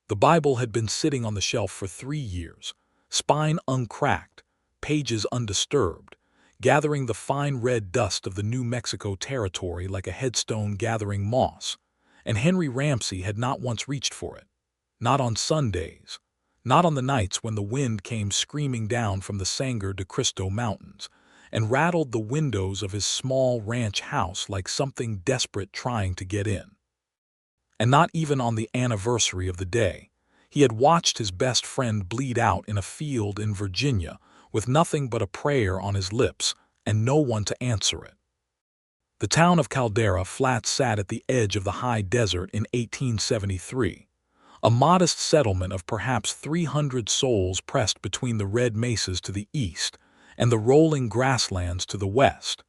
The Bible had been sitting on the shelf for 3 years, spine uncracked, pages undisturbed, gathering the fine red dust of the New Mexico territory like a headstone gathering moss, and Henry Ramsey had not once reached for it. Not on Sundays, not on the nights when the wind came screaming down from the Sangre de Cristo Mountains and rattled the windows of his small ranch house like something desperate trying to get in. And not even on the anniversary of the day. He had watched his best friend bleed out in a field in Virginia with nothing but a prayer on his lips and no one to answer it. The town of Caldera Flats sat at the edge of the high desert in 1873, a modest settlement of perhaps 300 souls pressed between the red mesas to the east and the rolling grasslands to the west,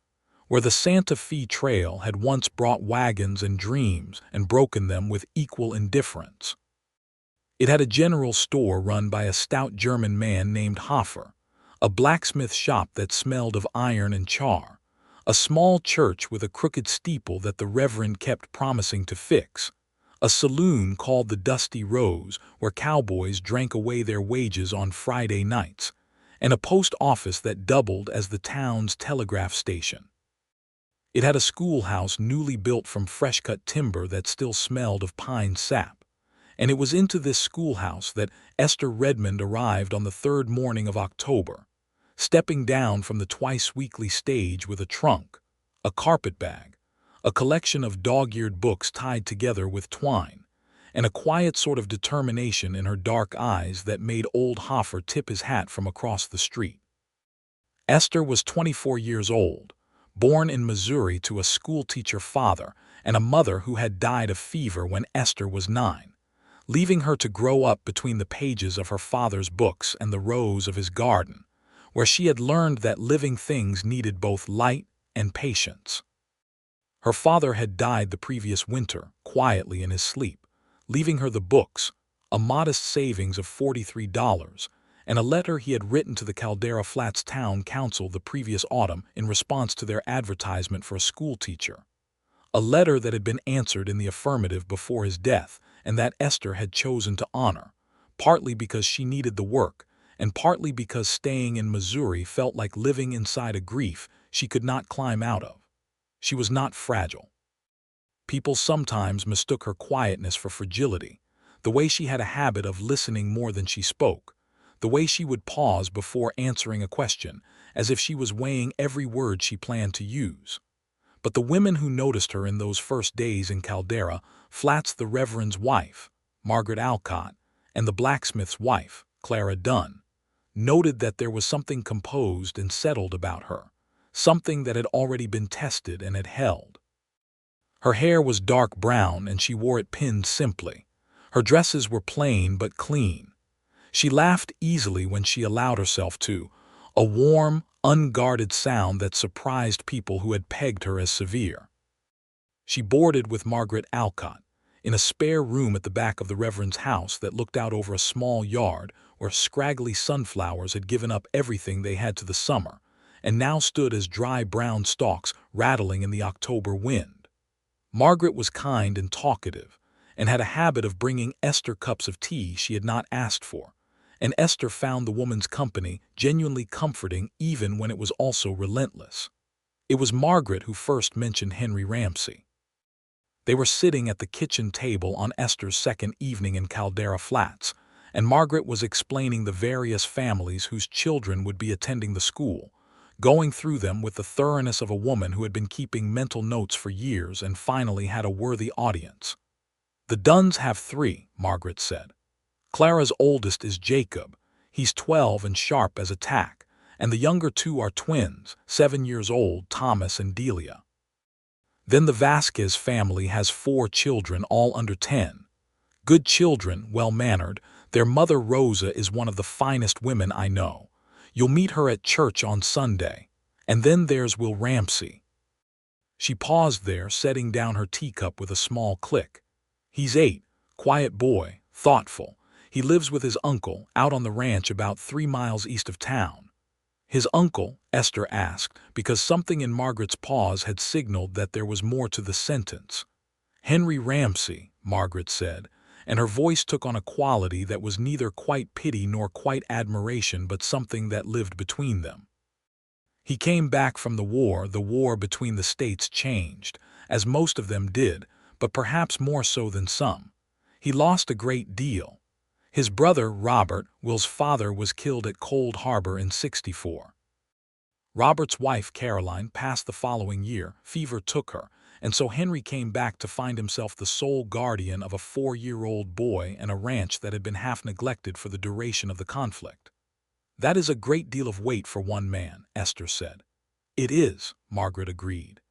where the Santa Fe Trail had once brought wagons and dreams and broken them with equal indifference. It had a general store run by a stout German man named Hofer, a blacksmith shop that smelled of iron and char, a small church with a crooked steeple that the reverend kept promising to fix, a saloon called the Dusty Rose where cowboys drank away their wages on Friday nights, and a post office that doubled as the town's telegraph station. It had a schoolhouse newly built from fresh-cut timber that still smelled of pine sap, and it was into this schoolhouse that Esther Redmond arrived on the third morning of October, stepping down from the twice-weekly stage with a trunk, a carpetbag, a collection of dog-eared books tied together with twine, and a quiet sort of determination in her dark eyes that made old Hofer tip his hat from across the street. Esther was 24 years old, born in Missouri to a schoolteacher father and a mother who had died of fever when Esther was 9, leaving her to grow up between the pages of her father's books and the rows of his garden, where she had learned that living things needed both light and patience. Her father had died the previous winter, quietly in his sleep, leaving her the books, a modest savings of $43, and a letter he had written to the Caldera Flats Town Council the previous autumn in response to their advertisement for a schoolteacher. A letter that had been answered in the affirmative before his death and that Esther had chosen to honor, partly because she needed the work and partly because staying in Missouri felt like living inside a grief she could not climb out of. She was not fragile. People sometimes mistook her quietness for fragility, the way she had a habit of listening more than she spoke, the way she would pause before answering a question, as if she was weighing every word she planned to use. But the women who noticed her in those first days in Caldera Flats, the Reverend's wife, Margaret Alcott, and the blacksmith's wife, Clara Dunn, noted that there was something composed and settled about her, something that had already been tested and had held. Her hair was dark brown and she wore it pinned simply. Her dresses were plain but clean. She laughed easily when she allowed herself to, a warm, unguarded sound that surprised people who had pegged her as severe. She boarded with Margaret Alcott in a spare room at the back of the Reverend's house that looked out over a small yard where scraggly sunflowers had given up everything they had to the summer and now stood as dry brown stalks rattling in the October wind. Margaret was kind and talkative and had a habit of bringing Esther cups of tea she had not asked for, and Esther found the woman's company genuinely comforting even when it was also relentless. It was Margaret who first mentioned Henry Ramsey. They were sitting at the kitchen table on Esther's second evening in Caldera Flats, and Margaret was explaining the various families whose children would be attending the school, going through them with the thoroughness of a woman who had been keeping mental notes for years and finally had a worthy audience. "The Dunns have 3, Margaret said. Clara's oldest is Jacob. He's 12 and sharp as a tack, and the younger 2 are twins, 7 years old, Thomas and Delia. Then the Vasquez family has 4 children, all under 10. Good children, well-mannered. Their mother Rosa is one of the finest women I know. You'll meet her at church on Sunday. And then there's Will Ramsey." She paused there, setting down her teacup with a small click. "He's 8, quiet boy, thoughtful. He lives with his uncle, out on the ranch about 3 miles east of town." "His uncle?" Esther asked, because something in Margaret's pause had signaled that there was more to the sentence. "Henry Ramsey," Margaret said, and her voice took on a quality that was neither quite pity nor quite admiration but something that lived between them. He came back from the war between the states changed, as most of them did, but perhaps more so than some. He lost a great deal. His brother, Robert, Will's father, was killed at Cold Harbor in '64. Robert's wife, Caroline, passed the following year. Fever took her, and so Henry came back to find himself the sole guardian of a 4-year-old boy and a ranch that had been half neglected for the duration of the conflict. "That is a great deal of weight for one man," Esther said. "It is," Margaret agreed.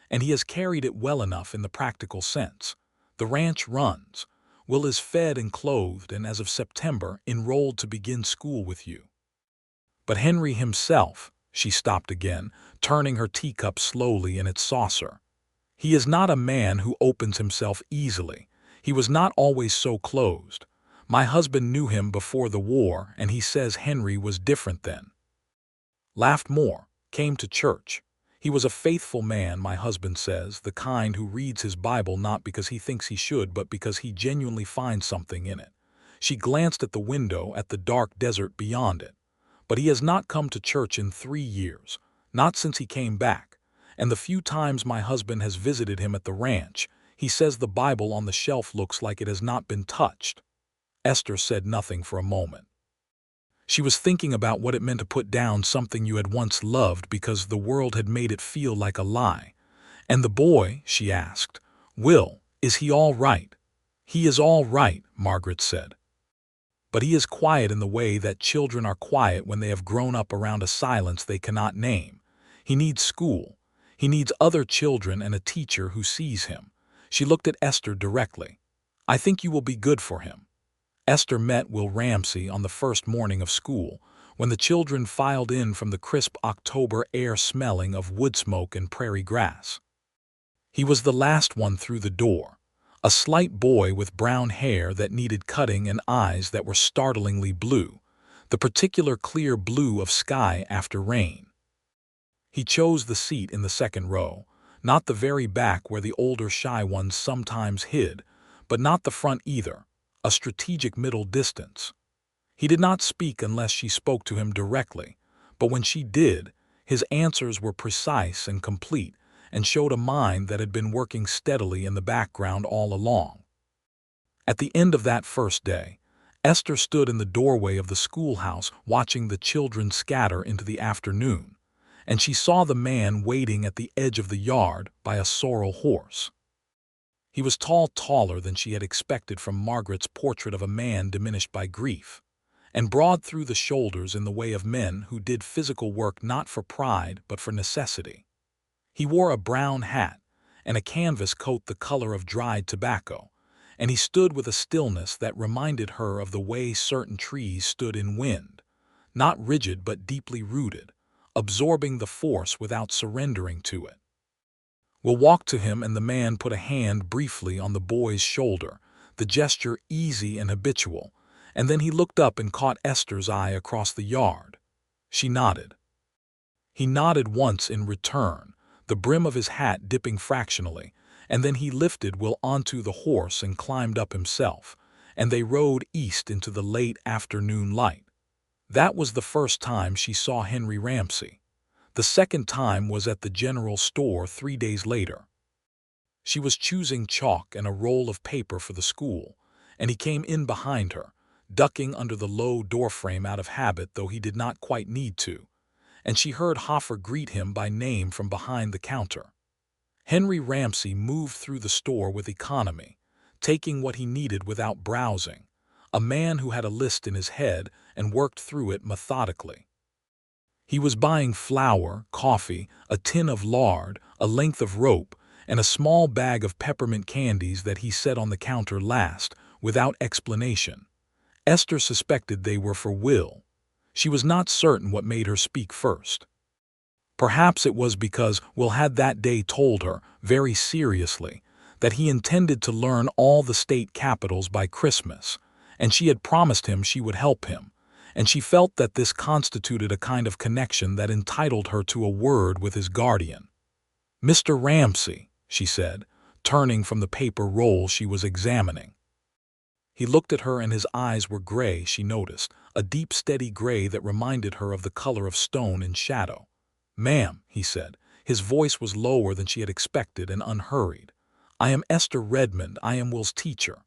"And he has carried it well enough in the practical sense. The ranch runs. Will is fed and clothed and as of September enrolled to begin school with you. But Henry himself," she stopped again, turning her teacup slowly in its saucer. "He is not a man who opens himself easily. He was not always so closed. My husband knew him before the war, and he says Henry was different then. Laughed more, came to church. He was a faithful man, my husband says, the kind who reads his Bible not because he thinks he should, but because he genuinely finds something in it." She glanced at the window at the dark desert beyond it. "But he has not come to church in 3 years, not since he came back, and the few times my husband has visited him at the ranch, he says the Bible on the shelf looks like it has not been touched." Esther said nothing for a moment. She was thinking about what it meant to put down something you had once loved because the world had made it feel like a lie. "And the boy," she asked, "Will, is he all right?" "He is all right," Margaret said. "But he is quiet in the way that children are quiet when they have grown up around a silence they cannot name. He needs school. He needs other children and a teacher who sees him." She looked at Esther directly. "I think you will be good for him." Esther met Will Ramsey on the first morning of school, when the children filed in from the crisp October air smelling of wood smoke and prairie grass. He was the last one through the door, a slight boy with brown hair that needed cutting and eyes that were startlingly blue, the particular clear blue of sky after rain. He chose the seat in the second row, not the very back where the older shy ones sometimes hid, but not the front either, a strategic middle distance. He did not speak unless she spoke to him directly, but when she did, his answers were precise and complete and showed a mind that had been working steadily in the background all along. At the end of that first day, Esther stood in the doorway of the schoolhouse watching the children scatter into the afternoon, and she saw the man waiting at the edge of the yard by a sorrel horse. He was taller than she had expected from Margaret's portrait of a man diminished by grief, and broad through the shoulders in the way of men who did physical work not for pride but for necessity. He wore a brown hat and a canvas coat the color of dried tobacco, and he stood with a stillness that reminded her of the way certain trees stood in wind, not rigid but deeply rooted, absorbing the force without surrendering to it. Will walked to him, and the man put a hand briefly on the boy's shoulder, the gesture easy and habitual, and then he looked up and caught Esther's eye across the yard. She nodded. He nodded once in return, the brim of his hat dipping fractionally, and then he lifted Will onto the horse and climbed up himself, and they rode east into the late afternoon light. That was the first time she saw Henry Ramsey. The second time was at the general store 3 days later. She was choosing chalk and a roll of paper for the school, and he came in behind her, ducking under the low doorframe out of habit though he did not quite need to, and she heard Hoffer greet him by name from behind the counter. Henry Ramsey moved through the store with economy, taking what he needed without browsing, a man who had a list in his head and worked through it methodically. He was buying flour, coffee, a tin of lard, a length of rope, and a small bag of peppermint candies that he set on the counter last, without explanation. Esther suspected they were for Will. She was not certain what made her speak first. Perhaps it was because Will had that day told her, very seriously, that he intended to learn all the state capitals by Christmas, and she had promised him she would help him, and she felt that this constituted a kind of connection that entitled her to a word with his guardian. "Mr. Ramsey," she said, turning from the paper roll she was examining. He looked at her and his eyes were gray, she noticed, a deep steady gray that reminded her of the color of stone in shadow. "Ma'am," he said. His voice was lower than she had expected and unhurried. "I am Esther Redmond. I am Will's teacher."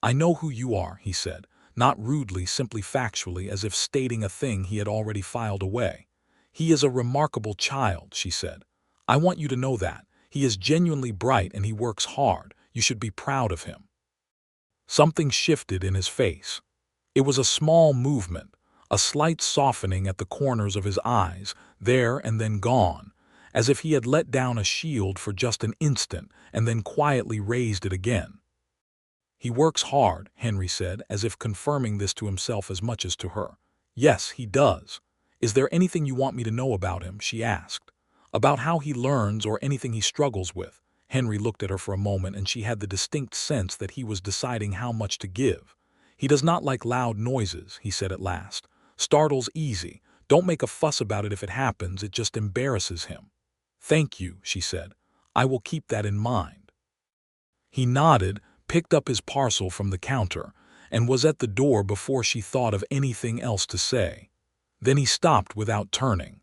"I know who you are," he said, not rudely, simply factually, as if stating a thing he had already filed away. "He is a remarkable child," she said. "I want you to know that. He is genuinely bright and he works hard. You should be proud of him." Something shifted in his face. It was a small movement, a slight softening at the corners of his eyes, there and then gone, as if he had let down a shield for just an instant and then quietly raised it again. "He works hard," Henry said, as if confirming this to himself as much as to her. "Yes, he does. Is there anything you want me to know about him?" she asked. "About how he learns or anything he struggles with?" Henry looked at her for a moment and she had the distinct sense that he was deciding how much to give. "He does not like loud noises," he said at last. "Startles easy. Don't make a fuss about it if it happens, it just embarrasses him." "Thank you," she said. "I will keep that in mind." He nodded, picked up his parcel from the counter, and was at the door before she thought of anything else to say. Then he stopped without turning.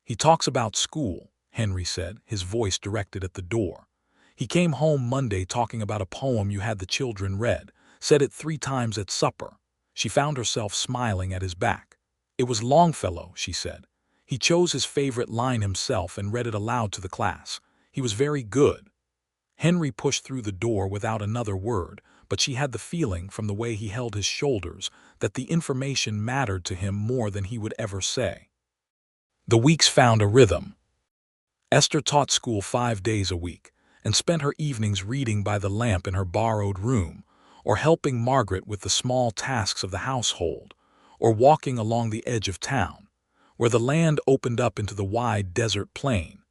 "He talks about school," Henry said, his voice directed at the door. "He came home Monday talking about a poem you had the children read, said it 3 times at supper." She found herself smiling at his back. "It was Longfellow," she said. "He chose his favorite line himself and read it aloud to the class. He was very good." Henry pushed through the door without another word, but she had the feeling, from the way he held his shoulders, that the information mattered to him more than he would ever say. The weeks found a rhythm. Esther taught school 5 days a week, and spent her evenings reading by the lamp in her borrowed room, or helping Margaret with the small tasks of the household, or walking along the edge of town, where the land opened up into the wide desert plain,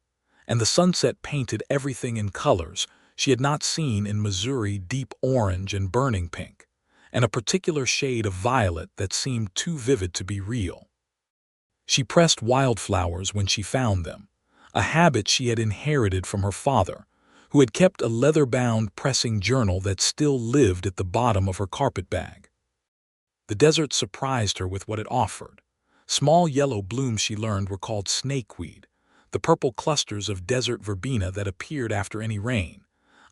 and the sunset painted everything in colors she had not seen in Missouri, deep orange and burning pink, and a particular shade of violet that seemed too vivid to be real. She pressed wildflowers when she found them, a habit she had inherited from her father, who had kept a leather-bound pressing journal that still lived at the bottom of her carpetbag. The desert surprised her with what it offered. Small yellow blooms she learned were called snakeweed, the purple clusters of desert verbena that appeared after any rain,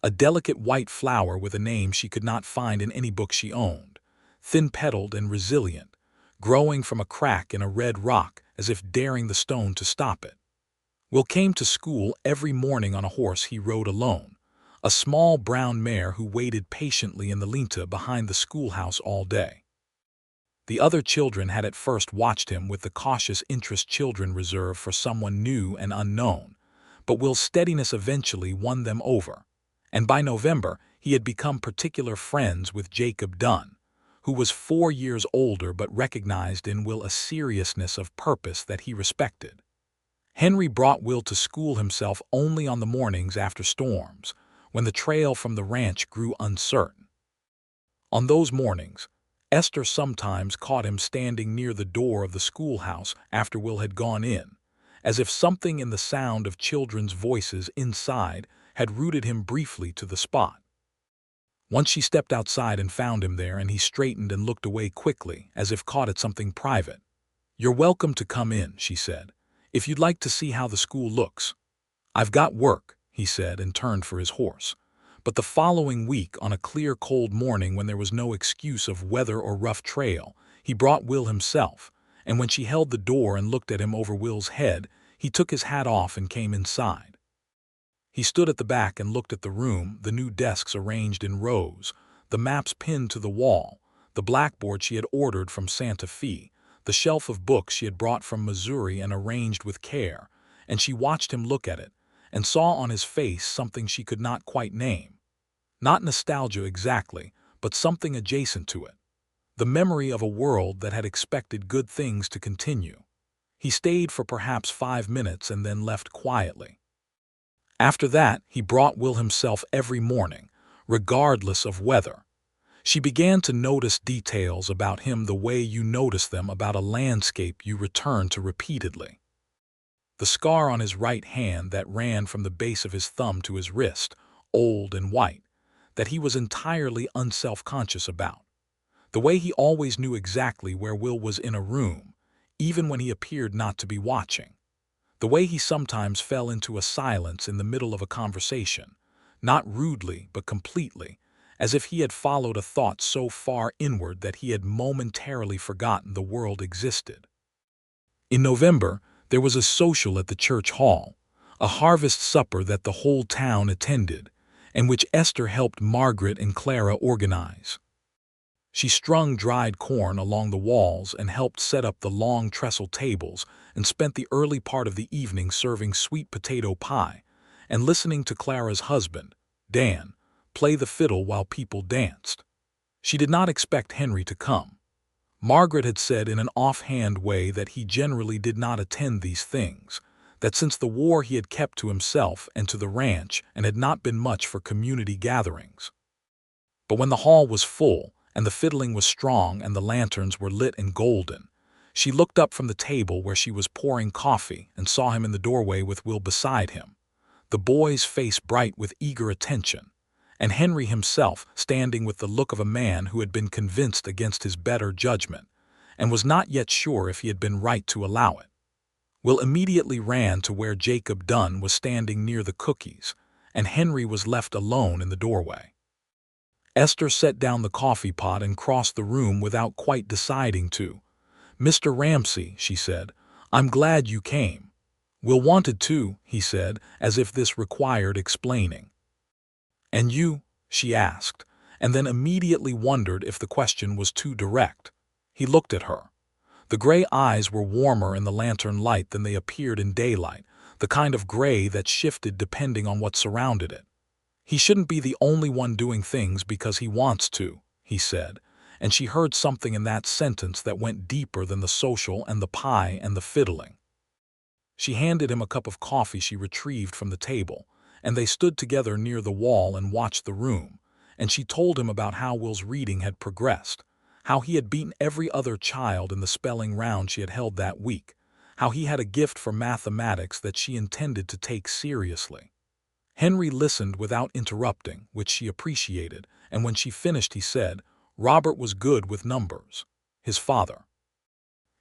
a delicate white flower with a name she could not find in any book she owned, thin-petaled and resilient, growing from a crack in a red rock as if daring the stone to stop it. Will came to school every morning on a horse he rode alone, a small brown mare who waited patiently in the linta behind the schoolhouse all day. The other children had at first watched him with the cautious interest children reserve for someone new and unknown, but Will's steadiness eventually won them over, and by November he had become particular friends with Jacob Dunn, who was 4 years older but recognized in Will a seriousness of purpose that he respected. Henry brought Will to school himself only on the mornings after storms, when the trail from the ranch grew uncertain. On those mornings, Esther sometimes caught him standing near the door of the schoolhouse after Will had gone in, as if something in the sound of children's voices inside had rooted him briefly to the spot. Once she stepped outside and found him there, and he straightened and looked away quickly, as if caught at something private. "You're welcome to come in," she said, "if you'd like to see how the school looks." "I've got work," he said, and turned for his horse. But the following week, on a clear, cold morning when there was no excuse of weather or rough trail, he brought Will himself, and when she held the door and looked at him over Will's head, he took his hat off and came inside. He stood at the back and looked at the room, the new desks arranged in rows, the maps pinned to the wall, the blackboard she had ordered from Santa Fe, the shelf of books she had brought from Missouri and arranged with care, and she watched him look at it, and saw on his face something she could not quite name. Not nostalgia exactly, but something adjacent to it. The memory of a world that had expected good things to continue. He stayed for perhaps 5 minutes and then left quietly. After that, he brought Will himself every morning, regardless of weather. She began to notice details about him the way you notice them about a landscape you return to repeatedly. The scar on his right hand that ran from the base of his thumb to his wrist, old and white. that he was entirely unself-conscious about. The way he always knew exactly where Will was in a room, even when he appeared not to be watching. The way he sometimes fell into a silence in the middle of a conversation, not rudely but completely, as if he had followed a thought so far inward that he had momentarily forgotten the world existed. In November, there was a social at the church hall, a harvest supper that the whole town attended, and which Esther helped Margaret and Clara organize. She strung dried corn along the walls and helped set up the long trestle tables, and spent the early part of the evening serving sweet potato pie and listening to Clara's husband, Dan, play the fiddle while people danced. She did not expect Henry to come. Margaret had said in an offhand way that he generally did not attend these things, that since the war he had kept to himself and to the ranch and had not been much for community gatherings. But when the hall was full, and the fiddling was strong and the lanterns were lit and golden, she looked up from the table where she was pouring coffee and saw him in the doorway with Will beside him, the boy's face bright with eager attention, and Henry himself standing with the look of a man who had been convinced against his better judgment, and was not yet sure if he had been right to allow it. Will immediately ran to where Jacob Dunn was standing near the cookies, and Henry was left alone in the doorway. Esther set down the coffee pot and crossed the room without quite deciding to. "Mr. Ramsey," she said, "I'm glad you came." "Will wanted to," he said, as if this required explaining. "And you?" she asked, and then immediately wondered if the question was too direct. He looked at her. The gray eyes were warmer in the lantern light than they appeared in daylight, the kind of gray that shifted depending on what surrounded it. "He shouldn't be the only one doing things because he wants to," he said, and she heard something in that sentence that went deeper than the social and the pie and the fiddling. She handed him a cup of coffee she retrieved from the table, and they stood together near the wall and watched the room, and she told him about how Will's reading had progressed, how he had beaten every other child in the spelling round she had held that week, how he had a gift for mathematics that she intended to take seriously. Henry listened without interrupting, which she appreciated, and when she finished he said, "Robert was good with numbers." His father.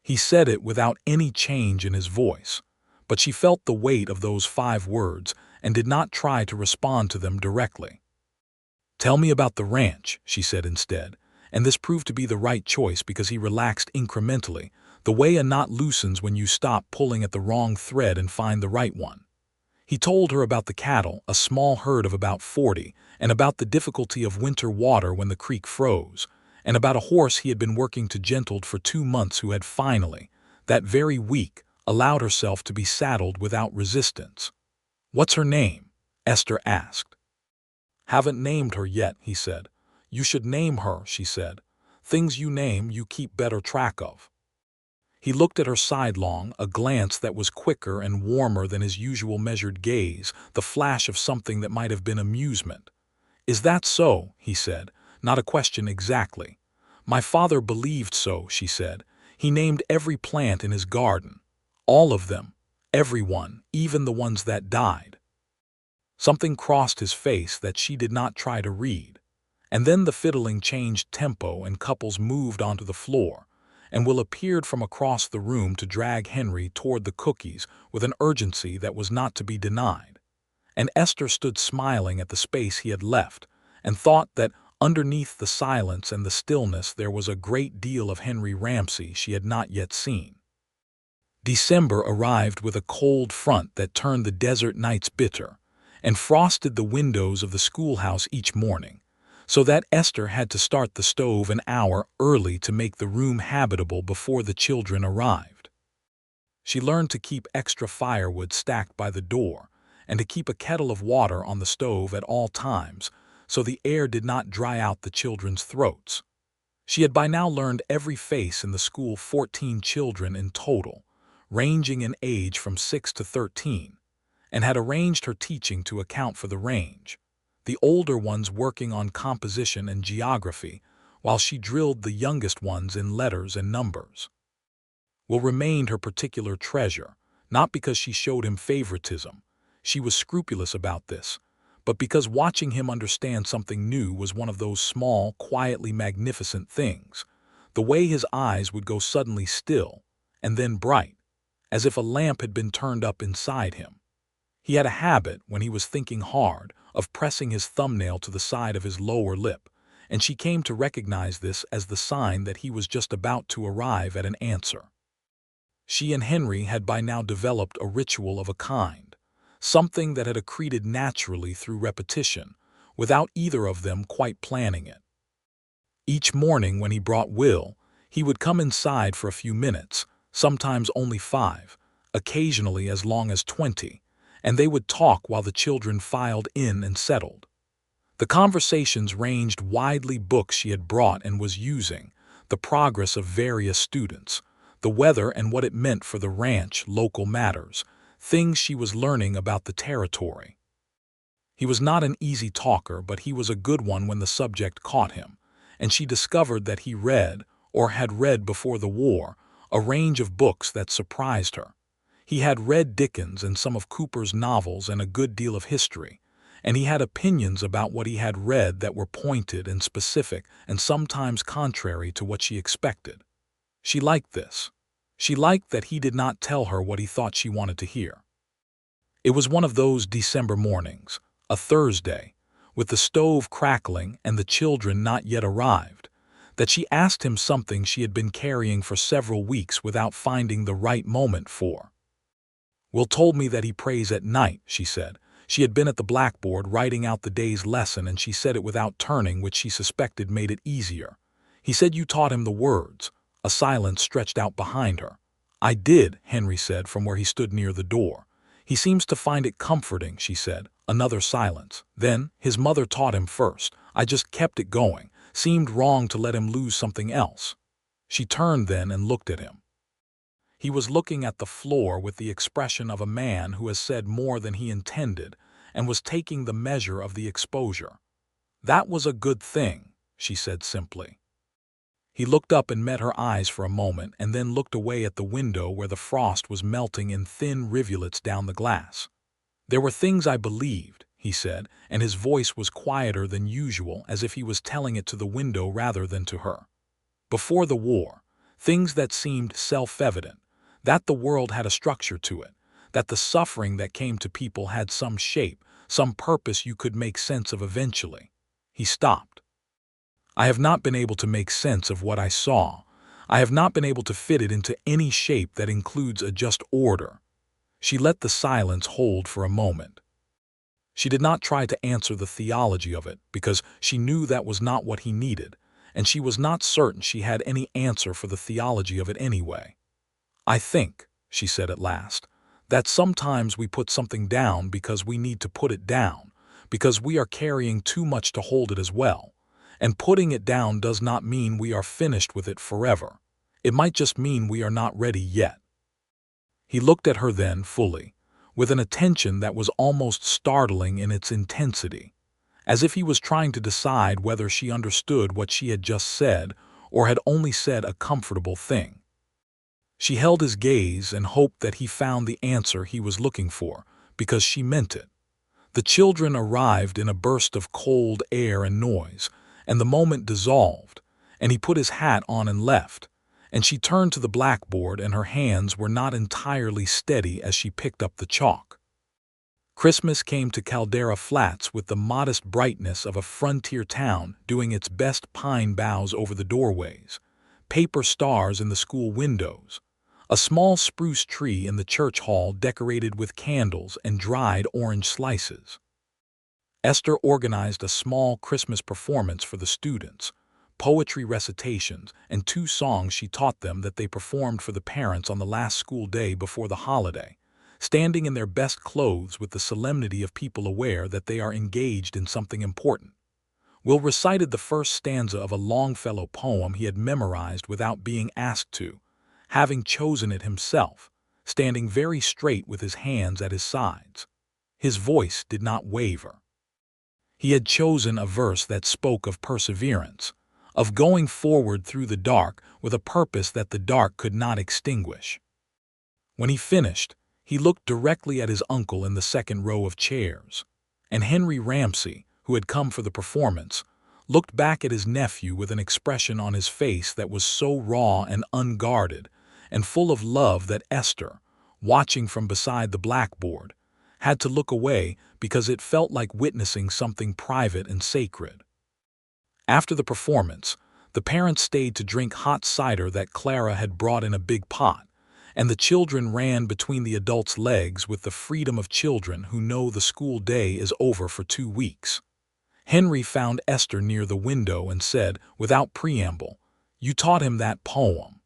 He said it without any change in his voice, but she felt the weight of those 5 words and did not try to respond to them directly. "Tell me about the ranch," she said instead, and this proved to be the right choice because he relaxed incrementally, the way a knot loosens when you stop pulling at the wrong thread and find the right one. He told her about the cattle, a small herd of about 40, and about the difficulty of winter water when the creek froze, and about a horse he had been working to gentled for 2 months who had finally, that very week, allowed herself to be saddled without resistance. "What's her name?" Esther asked. "Haven't named her yet," he said. "You should name her," she said. "Things you name you keep better track of." He looked at her sidelong, a glance that was quicker and warmer than his usual measured gaze, the flash of something that might have been amusement. "Is that so?" he said, not a question exactly. "My father believed so," she said. "He named every plant in his garden. All of them. Every one, even the ones that died." Something crossed his face that she did not try to read. And then the fiddling changed tempo and couples moved onto the floor, and Will appeared from across the room to drag Henry toward the cookies with an urgency that was not to be denied. And Esther stood smiling at the space he had left, and thought that underneath the silence and the stillness there was a great deal of Henry Ramsey she had not yet seen. December arrived with a cold front that turned the desert nights bitter, and frosted the windows of the schoolhouse each morning, so that Esther had to start the stove an hour early to make the room habitable before the children arrived. She learned to keep extra firewood stacked by the door, and to keep a kettle of water on the stove at all times, so the air did not dry out the children's throats. She had by now learned every face in the school, 14 children in total, ranging in age from 6 to 13, and had arranged her teaching to account for the range, the older ones working on composition and geography, while she drilled the youngest ones in letters and numbers. Will remained her particular treasure, not because she showed him favoritism, she was scrupulous about this, but because watching him understand something new was one of those small, quietly magnificent things. The way his eyes would go suddenly still, and then bright, as if a lamp had been turned up inside him. He had a habit, when he was thinking hard, of pressing his thumbnail to the side of his lower lip, and she came to recognize this as the sign that he was just about to arrive at an answer. She and Henry had by now developed a ritual of a kind, something that had accreted naturally through repetition, without either of them quite planning it. Each morning when he brought Will, he would come inside for a few minutes, sometimes only 5, occasionally as long as 20, and they would talk while the children filed in and settled. The conversations ranged widely: books she had brought and was using, the progress of various students, the weather and what it meant for the ranch, local matters, things she was learning about the territory. He was not an easy talker, but he was a good one when the subject caught him, and she discovered that he read, or had read before the war, a range of books that surprised her. He had read Dickens and some of Cooper's novels and a good deal of history, and he had opinions about what he had read that were pointed and specific and sometimes contrary to what she expected. She liked this. She liked that he did not tell her what he thought she wanted to hear. It was one of those December mornings, a Thursday, with the stove crackling and the children not yet arrived, that she asked him something she had been carrying for several weeks without finding the right moment for. "Will told me that he prays at night," she said. She had been at the blackboard writing out the day's lesson, and she said it without turning, which she suspected made it easier. "He said you taught him the words." A silence stretched out behind her. "I did," Henry said from where he stood near the door. "He seems to find it comforting," she said. Another silence. Then, "His mother taught him first. I just kept it going. Seemed wrong to let him lose something else." She turned then and looked at him. He was looking at the floor with the expression of a man who has said more than he intended and was taking the measure of the exposure. "That was a good thing," she said simply. He looked up and met her eyes for a moment, and then looked away at the window where the frost was melting in thin rivulets down the glass. "There were things I believed," he said, and his voice was quieter than usual, as if he was telling it to the window rather than to her. "Before the war, things that seemed self-evident, that the world had a structure to it, that the suffering that came to people had some shape, some purpose you could make sense of eventually." He stopped. "I have not been able to make sense of what I saw. I have not been able to fit it into any shape that includes a just order." She let the silence hold for a moment. She did not try to answer the theology of it, because she knew that was not what he needed, and she was not certain she had any answer for the theology of it anyway. "I think," she said at last, "that sometimes we put something down because we need to put it down, because we are carrying too much to hold it as well. And putting it down does not mean we are finished with it forever. It might just mean we are not ready yet." He looked at her then fully, with an attention that was almost startling in its intensity, as if he was trying to decide whether she understood what she had just said or had only said a comfortable thing. She held his gaze and hoped that he found the answer he was looking for, because she meant it. The children arrived in a burst of cold air and noise, and the moment dissolved, and he put his hat on and left, and she turned to the blackboard, and her hands were not entirely steady as she picked up the chalk. Christmas came to Caldera Flats with the modest brightness of a frontier town doing its best: pine boughs over the doorways, paper stars in the school windows, a small spruce tree in the church hall decorated with candles and dried orange slices. Esther organized a small Christmas performance for the students, poetry recitations, and 2 songs she taught them that they performed for the parents on the last school day before the holiday, standing in their best clothes with the solemnity of people aware that they are engaged in something important. Will recited the first stanza of a Longfellow poem he had memorized without being asked to, having chosen it himself, standing very straight with his hands at his sides. His voice did not waver. He had chosen a verse that spoke of perseverance, of going forward through the dark with a purpose that the dark could not extinguish. When he finished, he looked directly at his uncle in the second row of chairs, and Henry Ramsey, who had come for the performance, looked back at his nephew with an expression on his face that was so raw and unguarded and full of love that Esther, watching from beside the blackboard, had to look away because it felt like witnessing something private and sacred. After the performance, the parents stayed to drink hot cider that Clara had brought in a big pot, and the children ran between the adults' legs with the freedom of children who know the school day is over for 2 weeks. Henry found Esther near the window and said, without preamble, "You taught him that poem."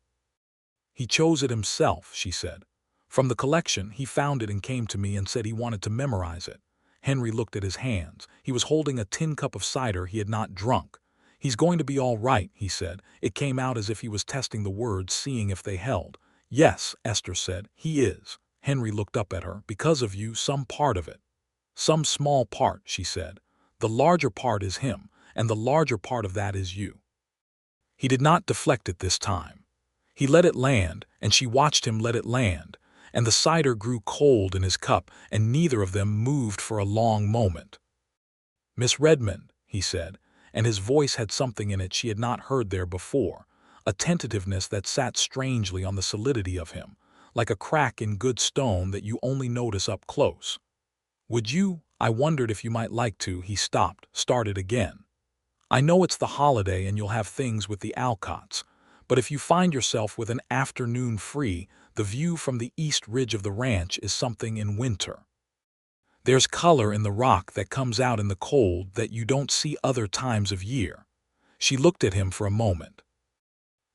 "He chose it himself," she said. "From the collection, he found it and came to me and said he wanted to memorize it." Henry looked at his hands. He was holding a tin cup of cider he had not drunk. "He's going to be all right," he said. It came out as if he was testing the words, seeing if they held. "Yes," Esther said, "he is." Henry looked up at her. "Because of you, some part of it." "Some small part," she said. "The larger part is him, and the larger part of that is you." He did not deflect it this time. He let it land, and she watched him let it land, and the cider grew cold in his cup, and neither of them moved for a long moment. "Miss Redmond," he said, and his voice had something in it she had not heard there before, a tentativeness that sat strangely on the solidity of him, like a crack in good stone that you only notice up close. "Would you? I wondered if you might like to." He stopped, started again. "I know it's the holiday and you'll have things with the Alcotts, but if you find yourself with an afternoon free, the view from the east ridge of the ranch is something in winter. There's color in the rock that comes out in the cold that you don't see other times of year." She looked at him for a moment.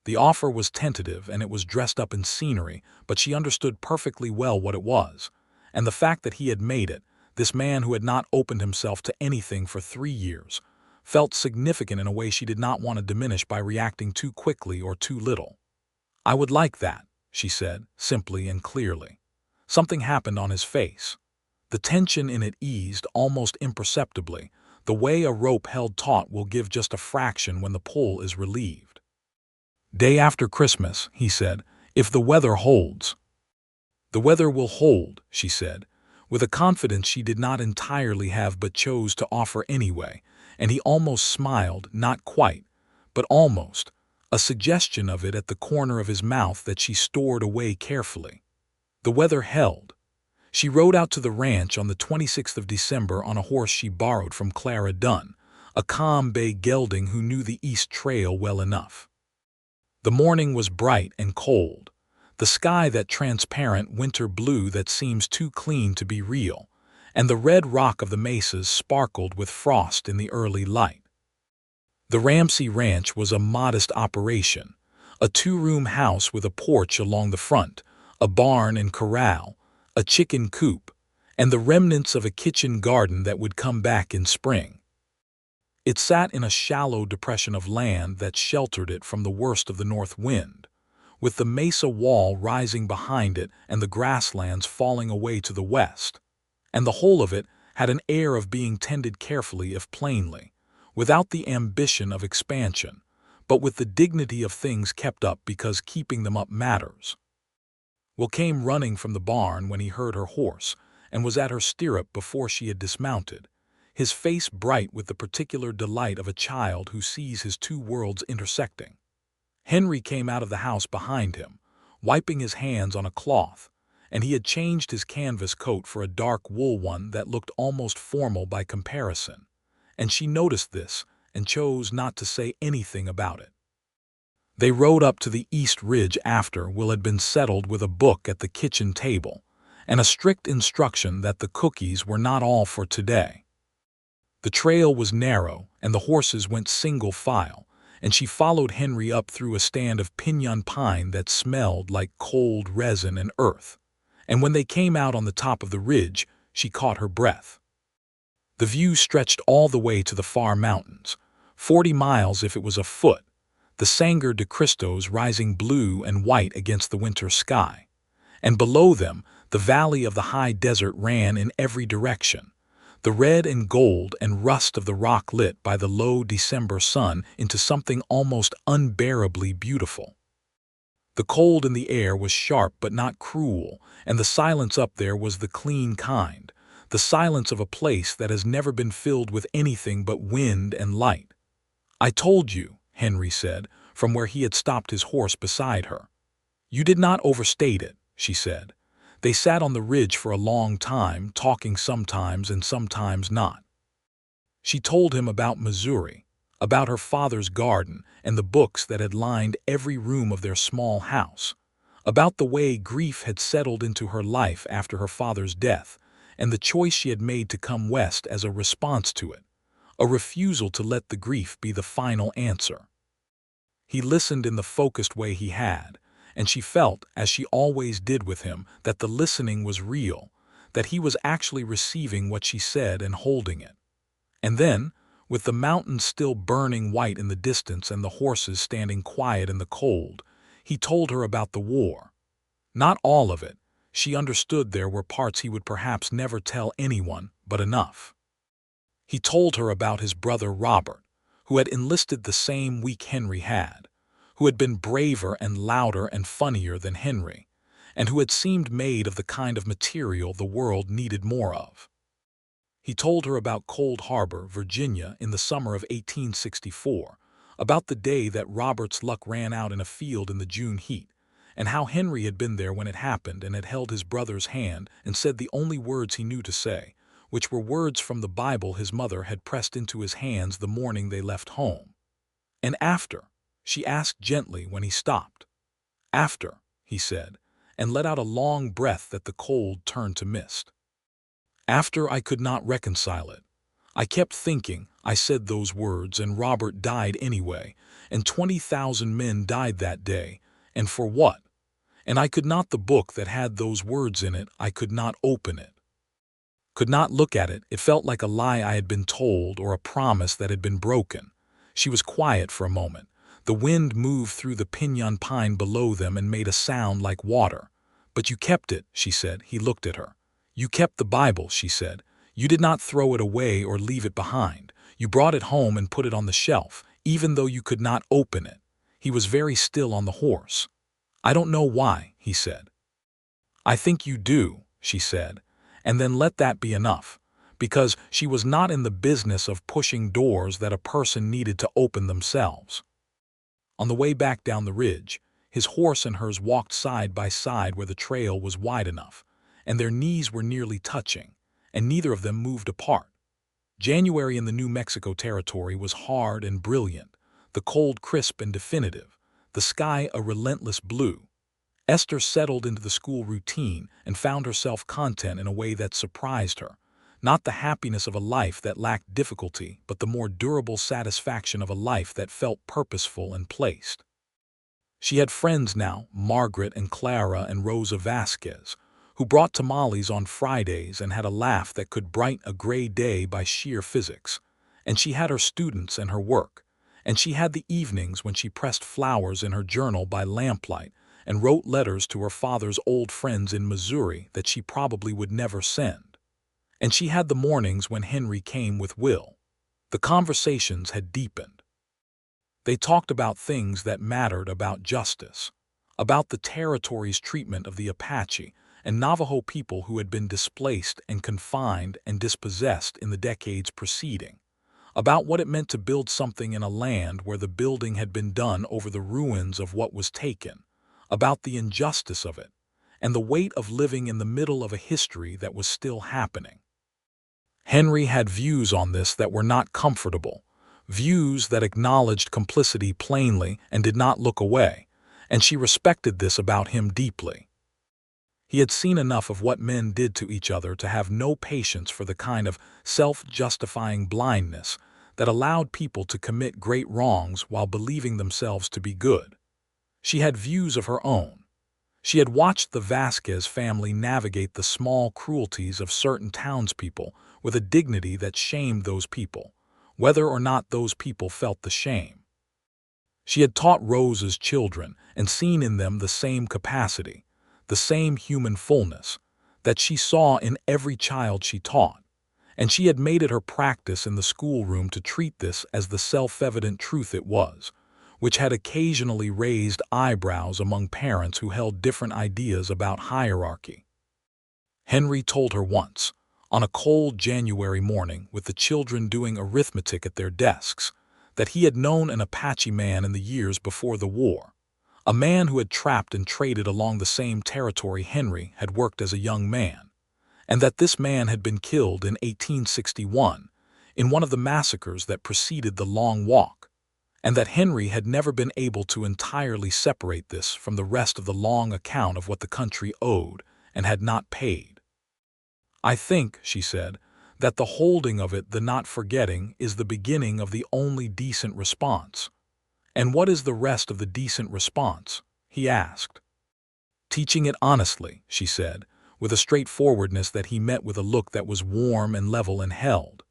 The offer was tentative and it was dressed up in scenery, but she understood perfectly well what it was, and the fact that he had made it, this man who had not opened himself to anything for 3 years, felt significant in a way she did not want to diminish by reacting too quickly or too little. "I would like that," she said, simply and clearly. Something happened on his face. The tension in it eased almost imperceptibly, the way a rope held taut will give just a fraction when the pull is relieved. "Day after Christmas," he said, "if the weather holds." "The weather will hold," she said, with a confidence she did not entirely have but chose to offer anyway, and he almost smiled, not quite, but almost, a suggestion of it at the corner of his mouth that she stored away carefully. The weather held. She rode out to the ranch on the 26th of December on a horse she borrowed from Clara Dunn, a calm bay gelding who knew the East Trail well enough. The morning was bright and cold, the sky that transparent winter blue that seems too clean to be real, and the red rock of the mesas sparkled with frost in the early light. The Ramsey Ranch was a modest operation, a 2-room house with a porch along the front, a barn and corral, a chicken coop, and the remnants of a kitchen garden that would come back in spring. It sat in a shallow depression of land that sheltered it from the worst of the north wind, with the mesa wall rising behind it and the grasslands falling away to the west, and the whole of it had an air of being tended carefully if plainly, without the ambition of expansion, but with the dignity of things kept up because keeping them up matters. Will came running from the barn when he heard her horse, and was at her stirrup before she had dismounted, his face bright with the particular delight of a child who sees his 2 worlds intersecting. Henry came out of the house behind him, wiping his hands on a cloth, and he had changed his canvas coat for a dark wool one that looked almost formal by comparison, and she noticed this and chose not to say anything about it. They rode up to the East Ridge after Will had been settled with a book at the kitchen table, and a strict instruction that the cookies were not all for today. The trail was narrow, and the horses went single file, and she followed Henry up through a stand of pinyon pine that smelled like cold resin and earth, and when they came out on the top of the ridge, she caught her breath. The view stretched all the way to the far mountains, 40 miles if it was a foot, the Sangre de Cristos rising blue and white against the winter sky, and below them the valley of the high desert ran in every direction, the red and gold and rust of the rock lit by the low December sun into something almost unbearably beautiful. The cold in the air was sharp but not cruel, and the silence up there was the clean kind, the silence of a place that has never been filled with anything but wind and light. "I told you," Henry said, from where he had stopped his horse beside her. "You did not overstate it," she said. They sat on the ridge for a long time, talking sometimes and sometimes not. She told him about Missouri, about her father's garden and the books that had lined every room of their small house, about the way grief had settled into her life after her father's death, and the choice she had made to come west as a response to it, a refusal to let the grief be the final answer. He listened in the focused way he had, and she felt, as she always did with him, that the listening was real, that he was actually receiving what she said and holding it. And then, with the mountains still burning white in the distance and the horses standing quiet in the cold, he told her about the war. Not all of it. She understood there were parts he would perhaps never tell anyone, but enough. He told her about his brother Robert, who had enlisted the same week Henry had, who had been braver and louder and funnier than Henry, and who had seemed made of the kind of material the world needed more of. He told her about Cold Harbor, Virginia, in the summer of 1864, about the day that Robert's luck ran out in a field in the June heat, and how Henry had been there when it happened and had held his brother's hand and said the only words he knew to say, which were words from the Bible his mother had pressed into his hands the morning they left home. "And after?" she asked gently when he stopped. "After," he said, and let out a long breath that the cold turned to mist. "After, I could not reconcile it. I kept thinking, I said those words, and Robert died anyway, and 20,000 men died that day, and for what? And I could not, the book that had those words in it, I could not open it. Could not look at it. It felt like a lie I had been told or a promise that had been broken." She was quiet for a moment. The wind moved through the pinyon pine below them and made a sound like water. "But you kept it," she said. He looked at her. "You kept the Bible," she said. "You did not throw it away or leave it behind. You brought it home and put it on the shelf, even though you could not open it." He was very still on the horse. "I don't know why," he said. "I think you do," she said, and then let that be enough, because she was not in the business of pushing doors that a person needed to open themselves. On the way back down the ridge, his horse and hers walked side by side where the trail was wide enough, and their knees were nearly touching, and neither of them moved apart. January in the New Mexico territory was hard and brilliant, the cold crisp and definitive, the sky a relentless blue. Esther settled into the school routine and found herself content in a way that surprised her, not the happiness of a life that lacked difficulty, but the more durable satisfaction of a life that felt purposeful and placed. She had friends now, Margaret and Clara and Rosa Vasquez, who brought tamales on Fridays and had a laugh that could brighten a gray day by sheer physics. And she had her students and her work. And she had the evenings when she pressed flowers in her journal by lamplight and wrote letters to her father's old friends in Missouri that she probably would never send. And she had the mornings when Henry came with Will. The conversations had deepened. They talked about things that mattered, about justice, about the territory's treatment of the Apache and Navajo people who had been displaced and confined and dispossessed in the decades preceding, about what it meant to build something in a land where the building had been done over the ruins of what was taken, about the injustice of it, and the weight of living in the middle of a history that was still happening. Henry had views on this that were not comfortable, views that acknowledged complicity plainly and did not look away, and she respected this about him deeply. He had seen enough of what men did to each other to have no patience for the kind of self-justifying blindness that allowed people to commit great wrongs while believing themselves to be good. She had views of her own. She had watched the Vasquez family navigate the small cruelties of certain townspeople with a dignity that shamed those people, whether or not those people felt the shame. She had taught Rosa's children and seen in them the same capacity, the same human fullness, that she saw in every child she taught, and she had made it her practice in the schoolroom to treat this as the self-evident truth it was, which had occasionally raised eyebrows among parents who held different ideas about hierarchy. Henry told her once, on a cold January morning with the children doing arithmetic at their desks, that he had known an Apache man in the years before the war, a man who had trapped and traded along the same territory Henry had worked as a young man, and that this man had been killed in 1861 in one of the massacres that preceded the Long Walk, and that Henry had never been able to entirely separate this from the rest of the long account of what the country owed and had not paid. "I think," she said, "that the holding of it, the not forgetting, is the beginning of the only decent response." "And what is the rest of the decent response?" he asked. "Teaching it honestly," she said, with a straightforwardness that he met with a look that was warm and level and held.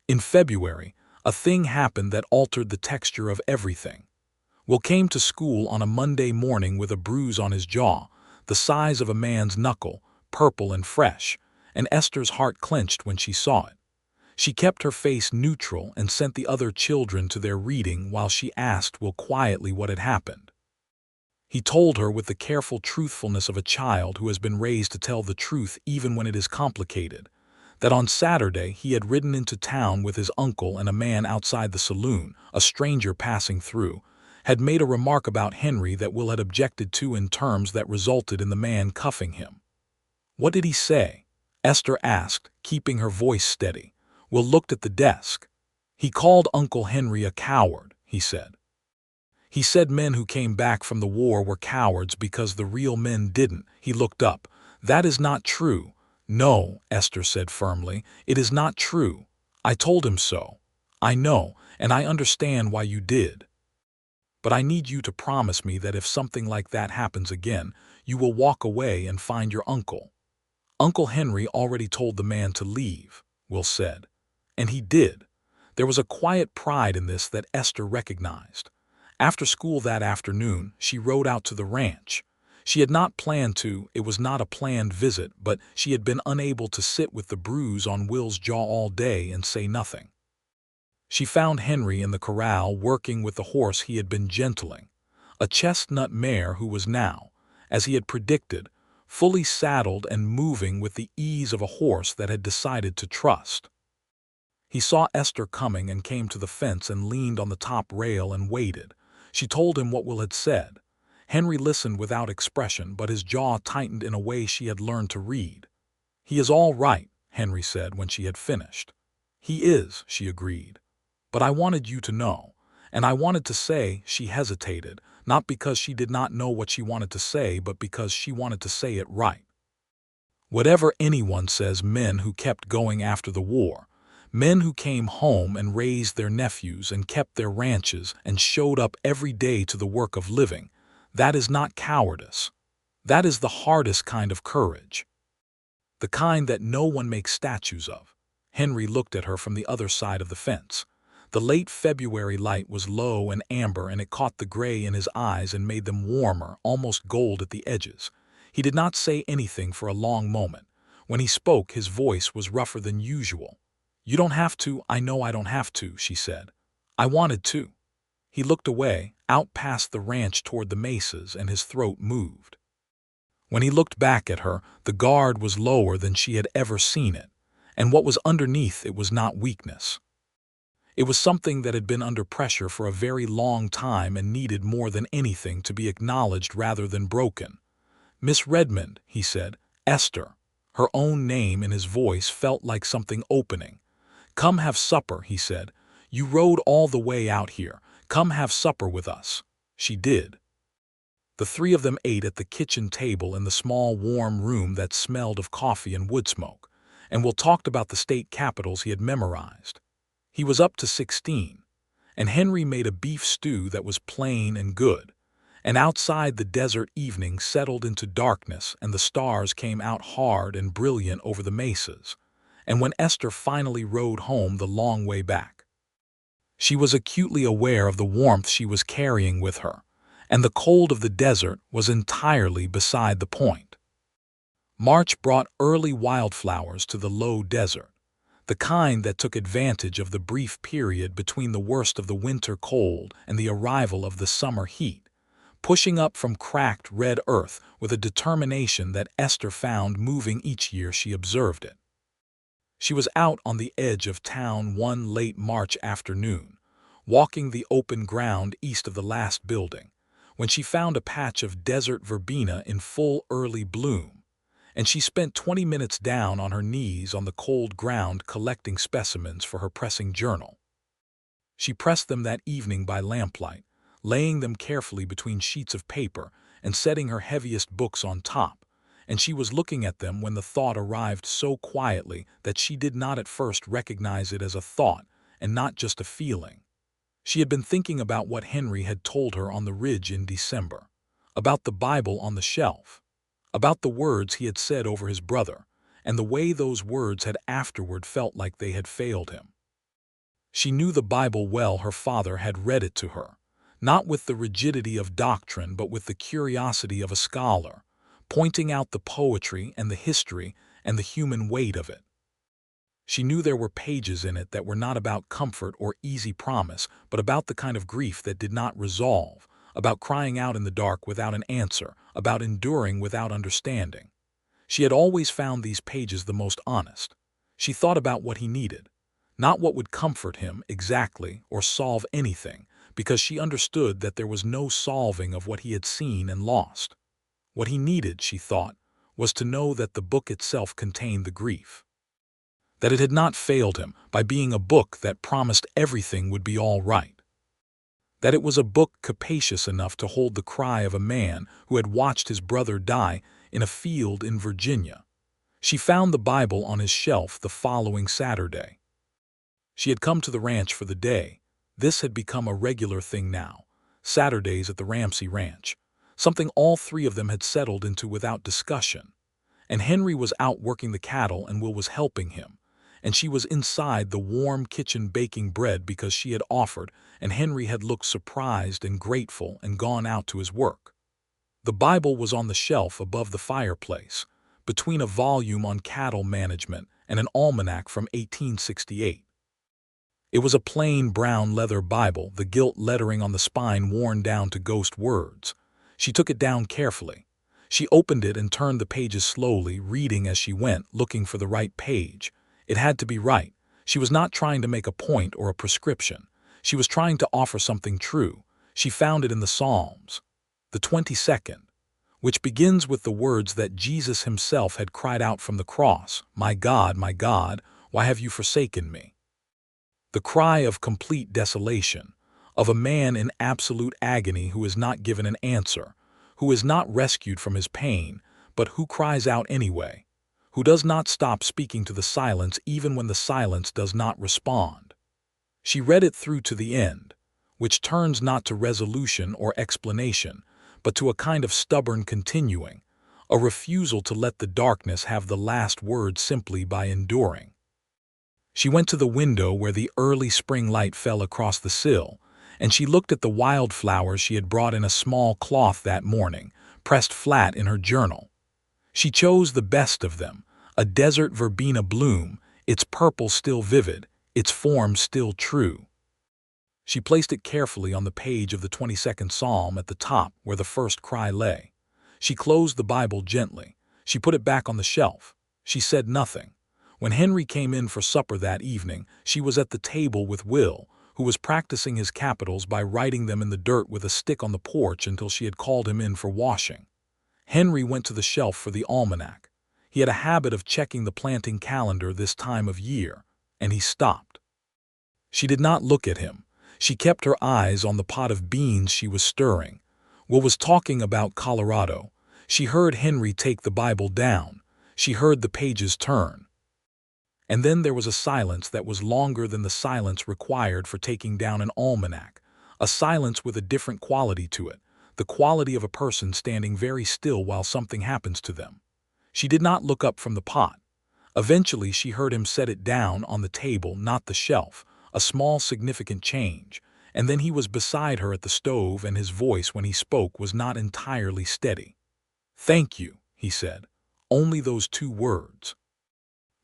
"In February, a thing happened that altered the texture of everything. Will came to school on a Monday morning with a bruise on his jaw, the size of a man's knuckle, purple and fresh, and Esther's heart clenched when she saw it. She kept her face neutral and sent the other children to their reading while she asked Will quietly what had happened. He told her with the careful truthfulness of a child who has been raised to tell the truth even when it is complicated, that on Saturday he had ridden into town with his uncle, and a man outside the saloon, a stranger passing through, had made a remark about Henry that Will had objected to in terms that resulted in the man cuffing him. "What did he say?" Esther asked, keeping her voice steady. Will looked at the desk. "He called Uncle Henry a coward," he said. "He said men who came back from the war were cowards because the real men didn't." He looked up. "That is not true." "No," Esther said firmly, "it is not true. I told him so. I know, and I understand why you did. But I need you to promise me that if something like that happens again, you will walk away and find your uncle." "Uncle Henry already told the man to leave," Will said. And he did. There was a quiet pride in this that Esther recognized. After school that afternoon, she rode out to the ranch. She had not planned to, it was not a planned visit, but she had been unable to sit with the bruise on Will's jaw all day and say nothing. She found Henry in the corral working with the horse he had been gentling, a chestnut mare who was now, as he had predicted, fully saddled and moving with the ease of a horse that had decided to trust. He saw Esther coming and came to the fence and leaned on the top rail and waited. She told him what Will had said. Henry listened without expression, but his jaw tightened in a way she had learned to read. "He is all right," Henry said when she had finished. "He is," she agreed. "But I wanted you to know." And I wanted to say, she hesitated, not because she did not know what she wanted to say, but because she wanted to say it right. "Whatever anyone says, men who kept going after the war, men who came home and raised their nephews and kept their ranches and showed up every day to the work of living, that is not cowardice. That is the hardest kind of courage. The kind that no one makes statues of." Henry looked at her from the other side of the fence. The late February light was low and amber, and it caught the gray in his eyes and made them warmer, almost gold at the edges. He did not say anything for a long moment. When he spoke, his voice was rougher than usual. "You don't have to, I know I don't have to," she said. "I wanted to." He looked away, out past the ranch toward the mesas, and his throat moved. When he looked back at her, the guard was lower than she had ever seen it, and what was underneath it was not weakness. It was something that had been under pressure for a very long time and needed more than anything to be acknowledged rather than broken. "Miss Redmond," he said. "Esther." Her own name in his voice felt like something opening. "Come have supper," he said. "You rode all the way out here. Come have supper with us." She did. The three of them ate at the kitchen table in the small warm room that smelled of coffee and wood smoke, and Will talked about the state capitals he had memorized. He was up to 16, and Henry made a beef stew that was plain and good, and outside the desert evening settled into darkness and the stars came out hard and brilliant over the mesas, and when Esther finally rode home the long way back, she was acutely aware of the warmth she was carrying with her, and the cold of the desert was entirely beside the point. March brought early wildflowers to the low desert, the kind that took advantage of the brief period between the worst of the winter cold and the arrival of the summer heat, pushing up from cracked red earth with a determination that Esther found moving each year she observed it. She was out on the edge of town one late March afternoon, walking the open ground east of the last building, when she found a patch of desert verbena in full early bloom, and she spent 20 minutes down on her knees on the cold ground collecting specimens for her pressing journal. She pressed them that evening by lamplight, laying them carefully between sheets of paper and setting her heaviest books on top, and she was looking at them when the thought arrived so quietly that she did not at first recognize it as a thought and not just a feeling. She had been thinking about what Henry had told her on the ridge in December, about the Bible on the shelf, about the words he had said over his brother, and the way those words had afterward felt like they had failed him. She knew the Bible well. Her father had read it to her, not with the rigidity of doctrine but with the curiosity of a scholar, pointing out the poetry and the history and the human weight of it. She knew there were pages in it that were not about comfort or easy promise, but about the kind of grief that did not resolve, about crying out in the dark without an answer, about enduring without understanding. She had always found these pages the most honest. She thought about what he needed, not what would comfort him exactly or solve anything, because she understood that there was no solving of what he had seen and lost. What he needed, she thought, was to know that the book itself contained the grief, that it had not failed him by being a book that promised everything would be all right, that it was a book capacious enough to hold the cry of a man who had watched his brother die in a field in Virginia. She found the Bible on his shelf the following Saturday. She had come to the ranch for the day. This had become a regular thing now, Saturdays at the Ramsey ranch, something all three of them had settled into without discussion. And Henry was out working the cattle and Will was helping him, and she was inside the warm kitchen baking bread because she had offered, and Henry had looked surprised and grateful and gone out to his work. The Bible was on the shelf above the fireplace, between a volume on cattle management and an almanac from 1868. It was a plain brown leather Bible, the gilt lettering on the spine worn down to ghost words. She took it down carefully. She opened it and turned the pages slowly, reading as she went, looking for the right page. It had to be right. She was not trying to make a point or a prescription. She was trying to offer something true. She found it in the Psalms, the 22nd, which begins with the words that Jesus himself had cried out from the cross, my God, why have you forsaken me?" The cry of complete desolation, of a man in absolute agony who is not given an answer, who is not rescued from his pain, but who cries out anyway, who does not stop speaking to the silence even when the silence does not respond. She read it through to the end, which turns not to resolution or explanation, but to a kind of stubborn continuing, a refusal to let the darkness have the last word simply by enduring. She went to the window where the early spring light fell across the sill, and she looked at the wildflowers she had brought in a small cloth that morning, pressed flat in her journal. She chose the best of them, a desert verbena bloom, its purple still vivid, its form still true. She placed it carefully on the page of the 22nd Psalm at the top where the first cry lay. She closed the Bible gently. She put it back on the shelf. She said nothing. When Henry came in for supper that evening, she was at the table with Will, who was practicing his capitals by writing them in the dirt with a stick on the porch until she had called him in for washing. Henry went to the shelf for the almanac. He had a habit of checking the planting calendar this time of year, and he stopped. She did not look at him. She kept her eyes on the pot of beans she was stirring. Will was talking about Colorado. She heard Henry take the Bible down. She heard the pages turn. And then there was a silence that was longer than the silence required for taking down an almanac, a silence with a different quality to it, the quality of a person standing very still while something happens to them. She did not look up from the pot. Eventually she heard him set it down on the table, not the shelf, a small significant change, and then he was beside her at the stove, and his voice when he spoke was not entirely steady. "Thank you," he said, only those two words.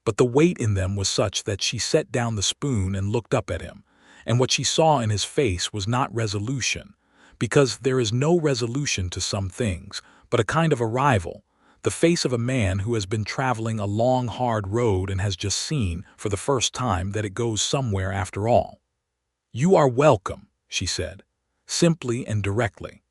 But the weight in them was such that she set down the spoon and looked up at him, and what she saw in his face was not resolution, because there is no resolution to some things, but a kind of arrival, the face of a man who has been traveling a long, hard road and has just seen, for the first time, that it goes somewhere after all. "You are welcome," she said, simply and directly.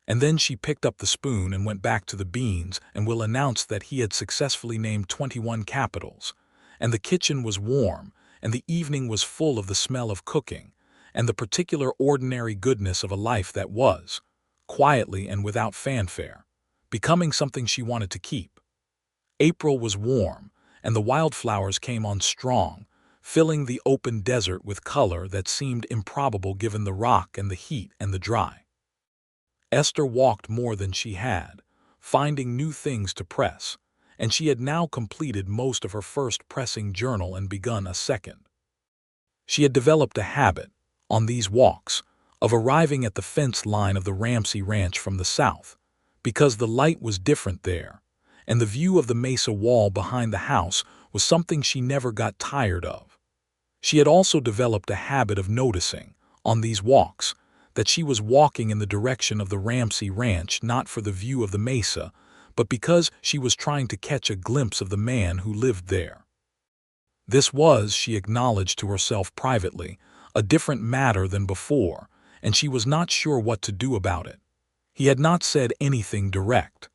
And then she picked up the spoon and went back to the beans, and Will announced that he had successfully named 21 capitals, and the kitchen was warm, and the evening was full of the smell of cooking, and the particular ordinary goodness of a life that was, quietly and without fanfare, becoming something she wanted to keep. April was warm, and the wildflowers came on strong, filling the open desert with color that seemed improbable given the rock and the heat and the dry. Esther walked more than she had, finding new things to press, and she had now completed most of her first pressing journal and begun a second. She had developed a habit, on these walks, of arriving at the fence line of the Ramsey ranch from the south, because the light was different there, and the view of the mesa wall behind the house was something she never got tired of. She had also developed a habit of noticing, on these walks, that she was walking in the direction of the Ramsey ranch not for the view of the mesa, but because she was trying to catch a glimpse of the man who lived there. This was, she acknowledged to herself privately, a different matter than before, and she was not sure what to do about it. He had not said anything direct.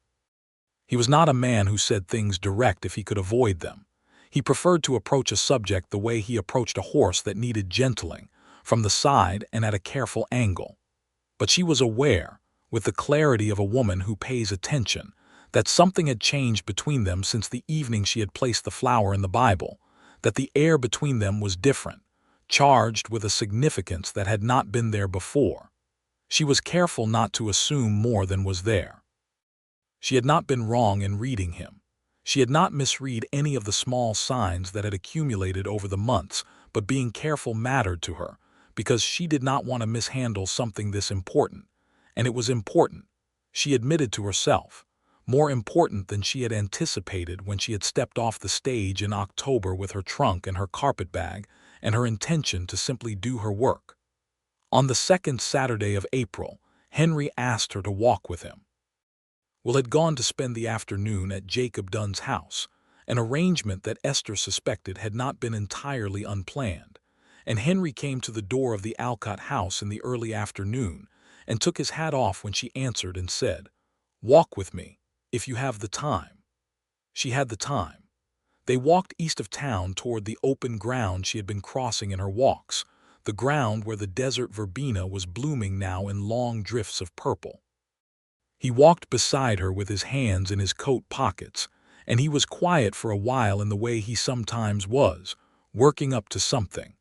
He was not a man who said things direct if he could avoid them. He preferred to approach a subject the way he approached a horse that needed gentling, from the side and at a careful angle. But she was aware, with the clarity of a woman who pays attention, that something had changed between them since the evening she had placed the flower in the Bible, that the air between them was different, charged with a significance that had not been there before. She was careful not to assume more than was there. She had not been wrong in reading him. She had not misread any of the small signs that had accumulated over the months, but being careful mattered to her, because she did not want to mishandle something this important, and it was important, she admitted to herself, more important than she had anticipated when she had stepped off the stage in October with her trunk and her carpetbag and her intention to simply do her work. On the second Saturday of April, Henry asked her to walk with him. Will had gone to spend the afternoon at Jacob Dunn's house, an arrangement that Esther suspected had not been entirely unplanned, and Henry came to the door of the Alcott house in the early afternoon and took his hat off when she answered and said, "Walk with me, if you have the time." She had the time. They walked east of town toward the open ground she had been crossing in her walks, the ground where the desert verbena was blooming now in long drifts of purple. He walked beside her with his hands in his coat pockets, and he was quiet for a while in the way he sometimes was, working up to something.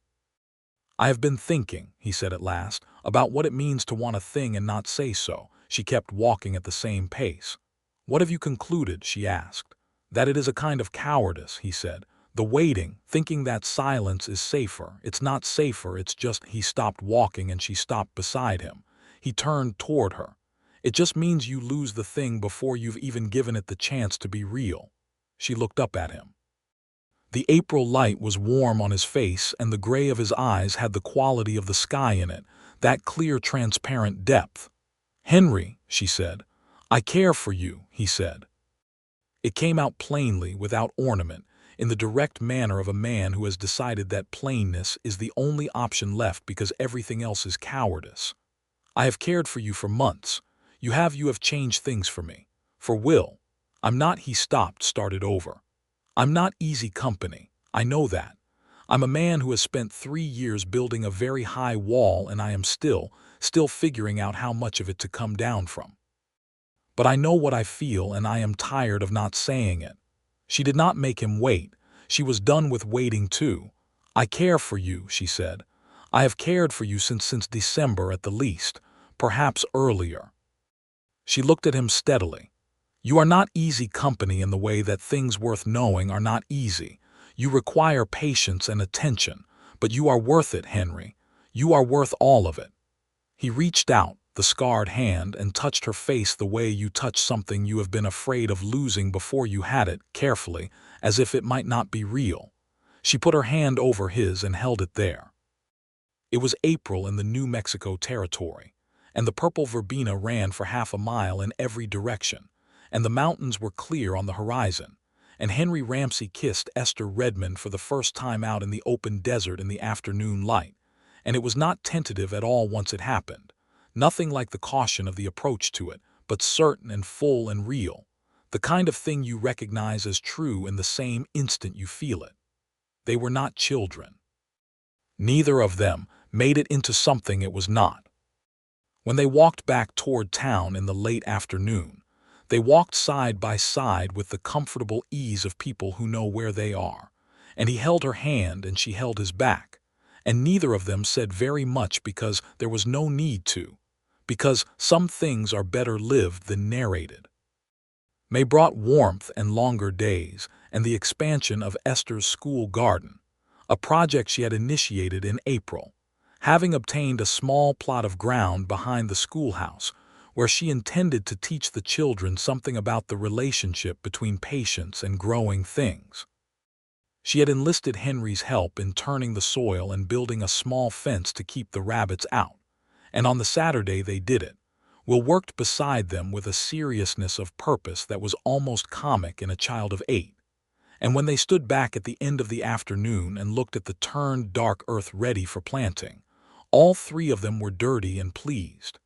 "I have been thinking," he said at last, "about what it means to want a thing and not say so." She kept walking at the same pace. "What have you concluded?" she asked. "That it is a kind of cowardice," he said. "The waiting, thinking that silence is safer. It's not safer, it's just—" He stopped walking and she stopped beside him. He turned toward her. "It just means you lose the thing before you've even given it the chance to be real." She looked up at him. The April light was warm on his face, and the gray of his eyes had the quality of the sky in it, that clear, transparent depth. "Henry," she said. "I care for you," he said. It came out plainly, without ornament, in the direct manner of a man who has decided that plainness is the only option left because everything else is cowardice. "I have cared for you for months. You have changed things for me. For Will. I'm not—" He stopped, started over. "I'm not easy company. I know that. I'm a man who has spent 3 years building a very high wall, and I am still figuring out how much of it to come down from. But I know what I feel, and I am tired of not saying it." She did not make him wait. She was done with waiting too. "I care for you," she said. "I have cared for you since December at the least, perhaps earlier." She looked at him steadily. "You are not easy company in the way that things worth knowing are not easy. You require patience and attention, but you are worth it, Henry. You are worth all of it." He reached out, the scarred hand, and touched her face the way you touch something you have been afraid of losing before you had it, carefully, as if it might not be real. She put her hand over his and held it there. It was April in the New Mexico territory, and the purple verbena ran for half a mile in every direction, and the mountains were clear on the horizon, and Henry Ramsey kissed Esther Redmond for the first time out in the open desert in the afternoon light, and it was not tentative at all once it happened, nothing like the caution of the approach to it, but certain and full and real, the kind of thing you recognize as true in the same instant you feel it. They were not children. Neither of them made it into something it was not. When they walked back toward town in the late afternoon, they walked side by side with the comfortable ease of people who know where they are, and he held her hand and she held his back, and neither of them said very much because there was no need to, because some things are better lived than narrated. May brought warmth and longer days and the expansion of Esther's school garden, a project she had initiated in April, having obtained a small plot of ground behind the schoolhouse where she intended to teach the children something about the relationship between patience and growing things. She had enlisted Henry's help in turning the soil and building a small fence to keep the rabbits out, and on the Saturday they did it. Will worked beside them with a seriousness of purpose that was almost comic in a child of 8. And when they stood back at the end of the afternoon and looked at the turned dark earth ready for planting, all three of them were dirty and pleased.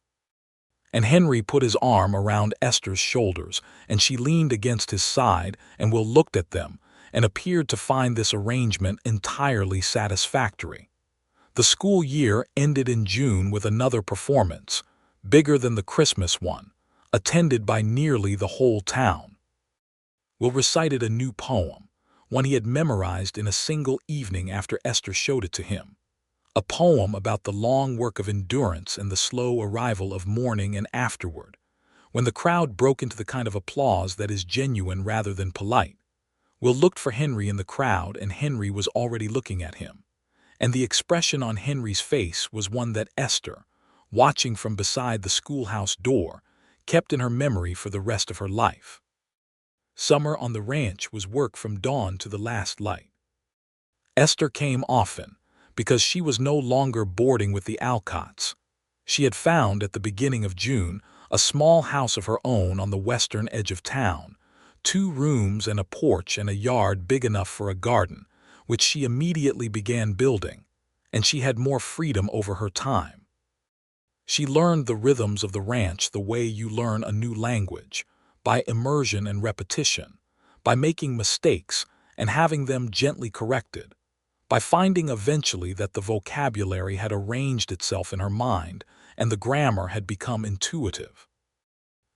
And Henry put his arm around Esther's shoulders, and she leaned against his side, and Will looked at them and appeared to find this arrangement entirely satisfactory. The school year ended in June with another performance, bigger than the Christmas one, attended by nearly the whole town. Will recited a new poem, one he had memorized in a single evening after Esther showed it to him, a poem about the long work of endurance and the slow arrival of morning and afterward, when the crowd broke into the kind of applause that is genuine rather than polite. Will looked for Henry in the crowd, and Henry was already looking at him, and the expression on Henry's face was one that Esther, watching from beside the schoolhouse door, kept in her memory for the rest of her life. Summer on the ranch was work from dawn to the last light. Esther came often, because she was no longer boarding with the Alcotts. She had found, at the beginning of June, a small house of her own on the western edge of town, 2 rooms and a porch and a yard big enough for a garden, which she immediately began building, and she had more freedom over her time. She learned the rhythms of the ranch the way you learn a new language, by immersion and repetition, by making mistakes and having them gently corrected, by finding eventually that the vocabulary had arranged itself in her mind and the grammar had become intuitive.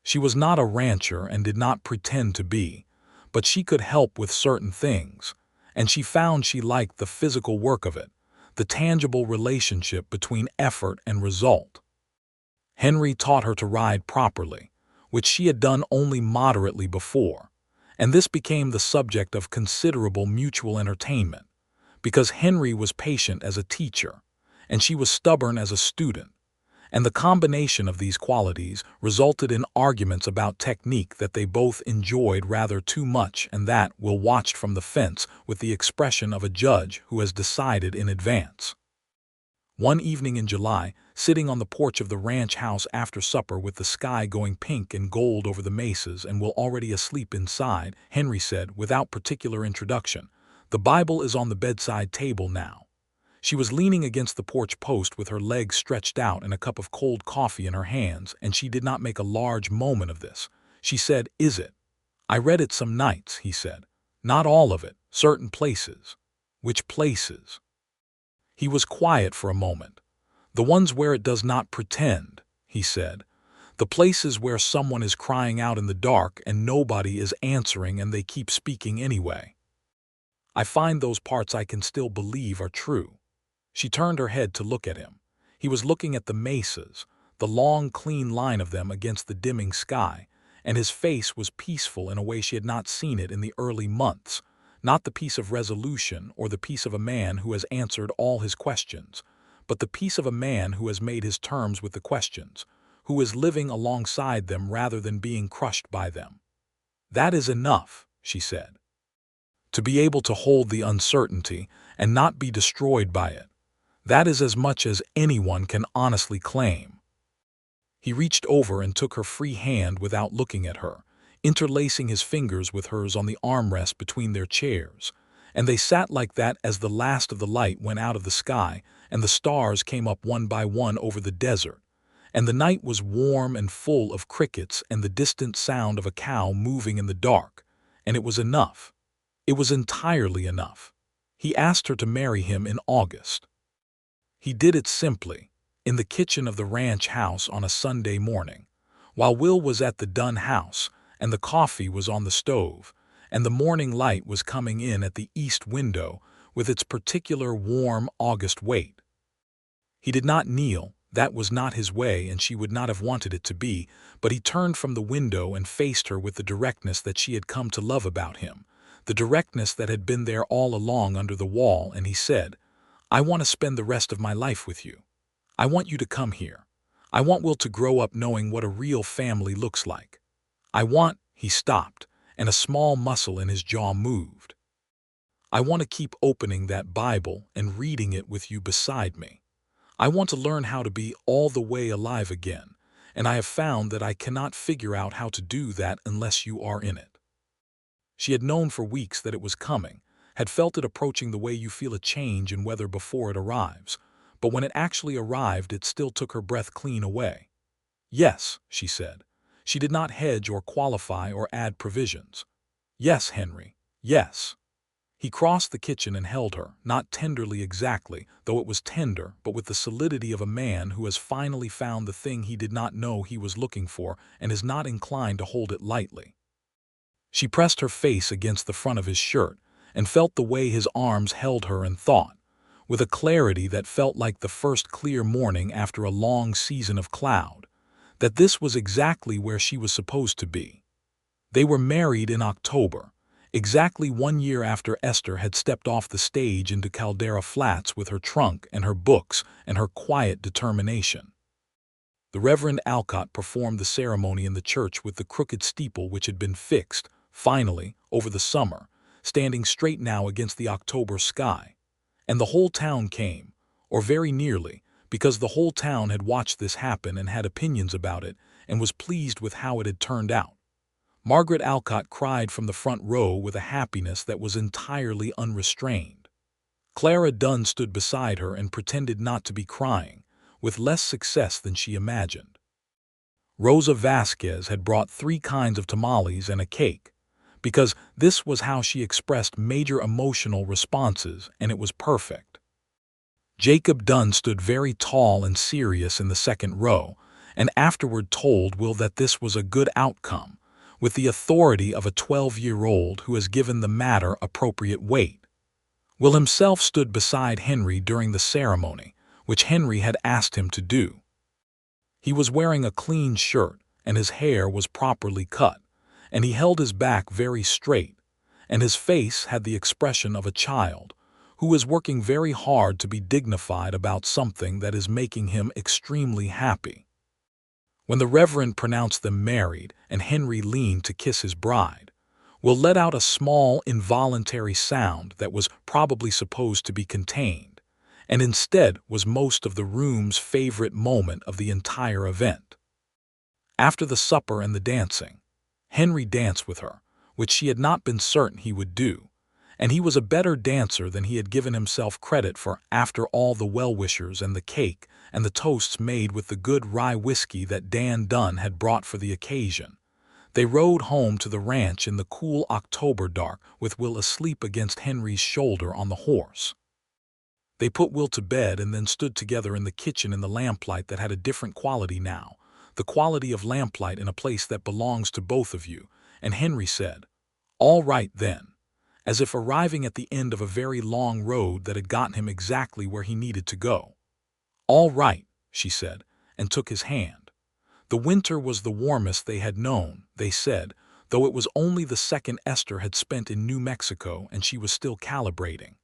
She was not a rancher and did not pretend to be, but she could help with certain things, and she found she liked the physical work of it, the tangible relationship between effort and result. Henry taught her to ride properly, which she had done only moderately before, and this became the subject of considerable mutual entertainment, because Henry was patient as a teacher, and she was stubborn as a student, and the combination of these qualities resulted in arguments about technique that they both enjoyed rather too much, and that Will watched from the fence with the expression of a judge who has decided in advance. One evening in July, sitting on the porch of the ranch house after supper with the sky going pink and gold over the mesas and Will already asleep inside, Henry said, without particular introduction, "The Bible is on the bedside table now." She was leaning against the porch post with her legs stretched out and a cup of cold coffee in her hands, and she did not make a large moment of this. She said, "Is it?" "I read it some nights," he said. "Not all of it, certain places." "Which places?" He was quiet for a moment. "The ones where it does not pretend," he said. "The places where someone is crying out in the dark and nobody is answering and they keep speaking anyway. I find those parts I can still believe are true." She turned her head to look at him. He was looking at the mesas, the long, clean line of them against the dimming sky, and his face was peaceful in a way she had not seen it in the early months, not the peace of resolution or the peace of a man who has answered all his questions, but the peace of a man who has made his terms with the questions, who is living alongside them rather than being crushed by them. "That is enough," she said. "To be able to hold the uncertainty and not be destroyed by it. That is as much as anyone can honestly claim." He reached over and took her free hand without looking at her, interlacing his fingers with hers on the armrest between their chairs. And they sat like that as the last of the light went out of the sky, and the stars came up one by one over the desert. And the night was warm and full of crickets and the distant sound of a cow moving in the dark. And it was enough. It was entirely enough. He asked her to marry him in August. He did it simply, in the kitchen of the ranch house on a Sunday morning, while Will was at the Dunn house, and the coffee was on the stove, and the morning light was coming in at the east window with its particular warm August weight. He did not kneel, that was not his way, and she would not have wanted it to be, but he turned from the window and faced her with the directness that she had come to love about him, the directness that had been there all along under the wall, and he said, "I want to spend the rest of my life with you. I want you to come here. I want Will to grow up knowing what a real family looks like. I want—" He stopped, and a small muscle in his jaw moved. "I want to keep opening that Bible and reading it with you beside me. I want to learn how to be all the way alive again, and I have found that I cannot figure out how to do that unless you are in it." She had known for weeks that it was coming, had felt it approaching the way you feel a change in weather before it arrives, but when it actually arrived it still took her breath clean away. "Yes," she said. She did not hedge or qualify or add provisions. "Yes, Henry, yes." He crossed the kitchen and held her, not tenderly exactly, though it was tender, but with the solidity of a man who has finally found the thing he did not know he was looking for and is not inclined to hold it lightly. She pressed her face against the front of his shirt and felt the way his arms held her and thought, with a clarity that felt like the first clear morning after a long season of cloud, that this was exactly where she was supposed to be. They were married in October, exactly 1 year after Esther had stepped off the stage into Caldera Flats with her trunk and her books and her quiet determination. The Reverend Alcott performed the ceremony in the church with the crooked steeple which had been fixed, finally, over the summer, standing straight now against the October sky. And the whole town came, or very nearly, because the whole town had watched this happen and had opinions about it and was pleased with how it had turned out. Margaret Alcott cried from the front row with a happiness that was entirely unrestrained. Clara Dunn stood beside her and pretended not to be crying, with less success than she imagined. Rosa Vasquez had brought 3 kinds of tamales and a cake, because this was how she expressed major emotional responses, and it was perfect. Jacob Dunn stood very tall and serious in the second row, and afterward told Will that this was a good outcome, with the authority of a 12-year-old who has given the matter appropriate weight. Will himself stood beside Henry during the ceremony, which Henry had asked him to do. He was wearing a clean shirt, and his hair was properly cut, and he held his back very straight, and his face had the expression of a child who is working very hard to be dignified about something that is making him extremely happy. When the Reverend pronounced them married and Henry leaned to kiss his bride, Will let out a small involuntary sound that was probably supposed to be contained, and instead was most of the room's favorite moment of the entire event. After the supper and the dancing, Henry danced with her, which she had not been certain he would do, and he was a better dancer than he had given himself credit for after all the well-wishers and the cake and the toasts made with the good rye whiskey that Dan Dunn had brought for the occasion. They rode home to the ranch in the cool October dark with Will asleep against Henry's shoulder on the horse. They put Will to bed and then stood together in the kitchen in the lamplight that had a different quality now, the quality of lamplight in a place that belongs to both of you, and Henry said, "All right then," as if arriving at the end of a very long road that had gotten him exactly where he needed to go. "All right," she said, and took his hand. The winter was the warmest they had known, they said, though it was only the second Esther had spent in New Mexico and she was still calibrating.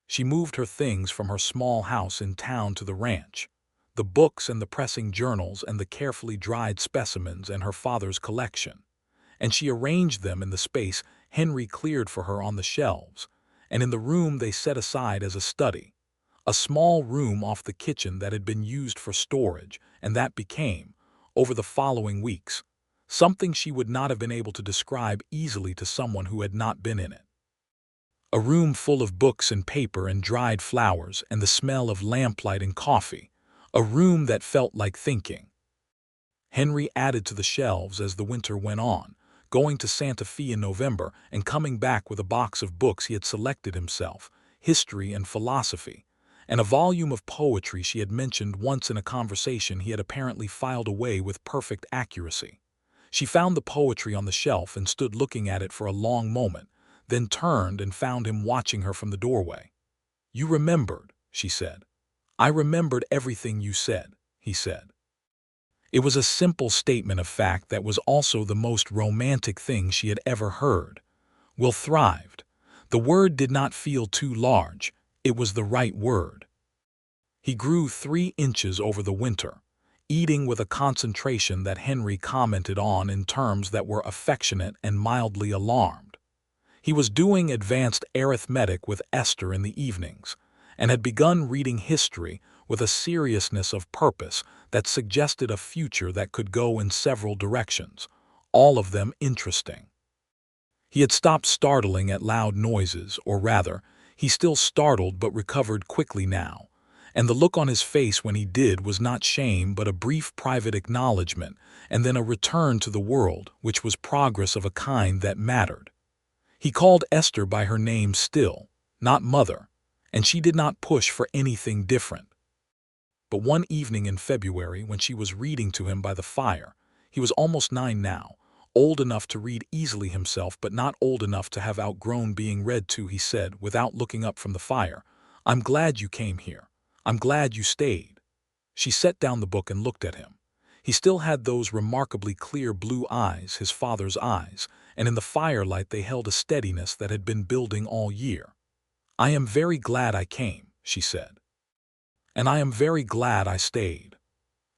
She moved her things from her small house in town to the ranch, the books and the pressing journals and the carefully dried specimens and her father's collection, and she arranged them in the space Henry cleared for her on the shelves, and in the room they set aside as a study, a small room off the kitchen that had been used for storage, and that became, over the following weeks, something she would not have been able to describe easily to someone who had not been in it. A room full of books and paper and dried flowers and the smell of lamplight and coffee, a room that felt like thinking. Henry added to the shelves as the winter went on, going to Santa Fe in November and coming back with a box of books he had selected himself, history and philosophy, and a volume of poetry she had mentioned once in a conversation he had apparently filed away with perfect accuracy. She found the poetry on the shelf and stood looking at it for a long moment, then turned and found him watching her from the doorway. "You remembered," she said. "I remembered everything you said," he said. It was a simple statement of fact that was also the most romantic thing she had ever heard. Will thrived. The word did not feel too large. It was the right word. He grew 3 inches over the winter, eating with a concentration that Henry commented on in terms that were affectionate and mildly alarmed. He was doing advanced arithmetic with Esther in the evenings, and had begun reading history with a seriousness of purpose that suggested a future that could go in several directions, all of them interesting. He had stopped startling at loud noises, or rather, he still startled but recovered quickly now, and the look on his face when he did was not shame but a brief private acknowledgement and then a return to the world, which was progress of a kind that mattered. He called Esther by her name still, not mother, and she did not push for anything different. But one evening in February, when she was reading to him by the fire, he was almost 9 now, old enough to read easily himself but not old enough to have outgrown being read to, he said, without looking up from the fire, "I'm glad you came here. I'm glad you stayed." She set down the book and looked at him. He still had those remarkably clear blue eyes, his father's eyes, and in the firelight they held a steadiness that had been building all year. "I am very glad I came," she said. "And I am very glad I stayed."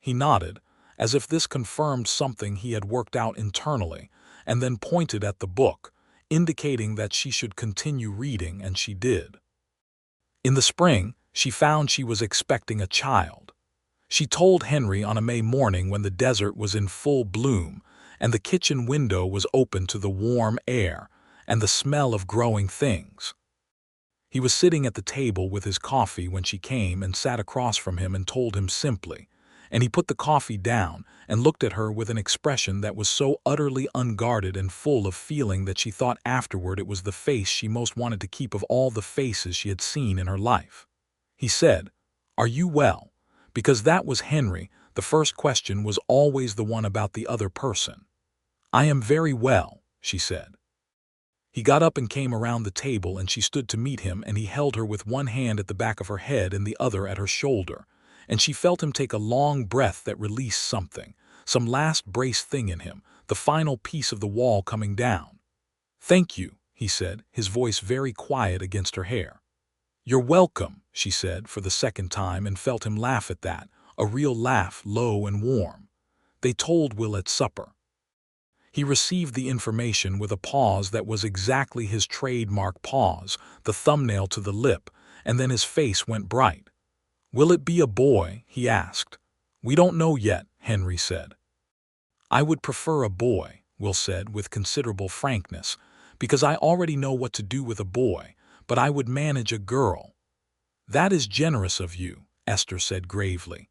He nodded, as if this confirmed something he had worked out internally, and then pointed at the book, indicating that she should continue reading, and she did. In the spring, she found she was expecting a child. She told Henry on a May morning when the desert was in full bloom, and the kitchen window was open to the warm air and the smell of growing things. He was sitting at the table with his coffee when she came and sat across from him and told him simply, and he put the coffee down and looked at her with an expression that was so utterly unguarded and full of feeling that she thought afterward it was the face she most wanted to keep of all the faces she had seen in her life. He said, "Are you well?" Because that was Henry, the first question was always the one about the other person. "I am very well," she said. He got up and came around the table, and she stood to meet him, and he held her with one hand at the back of her head and the other at her shoulder, and she felt him take a long breath that released something, some last brace thing in him, the final piece of the wall coming down. "Thank you," he said, his voice very quiet against her hair. "You're welcome," she said for the second time, and felt him laugh at that, a real laugh, low and warm. "They told Will at supper." He received the information with a pause that was exactly his trademark pause, the thumbnail to the lip, and then his face went bright. "Will it be a boy?" he asked. "We don't know yet," Henry said. "I would prefer a boy," Will said with considerable frankness, "because I already know what to do with a boy, but I would manage a girl." "That is generous of you," Esther said gravely.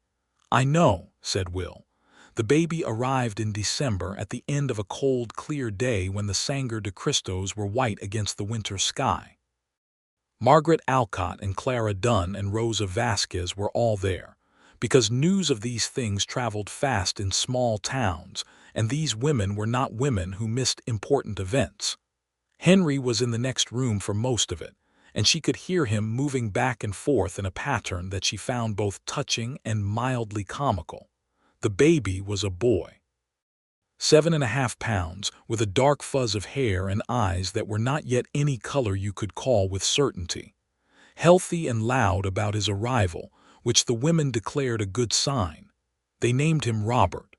"I know," said Will. The baby arrived in December at the end of a cold, clear day when the Sangre de Cristos were white against the winter sky. Margaret Alcott and Clara Dunn and Rosa Vasquez were all there, because news of these things traveled fast in small towns, and these women were not women who missed important events. Henry was in the next room for most of it, and she could hear him moving back and forth in a pattern that she found both touching and mildly comical. The baby was a boy. 7.5 pounds, with a dark fuzz of hair and eyes that were not yet any color you could call with certainty. Healthy and loud about his arrival, which the women declared a good sign. They named him Robert.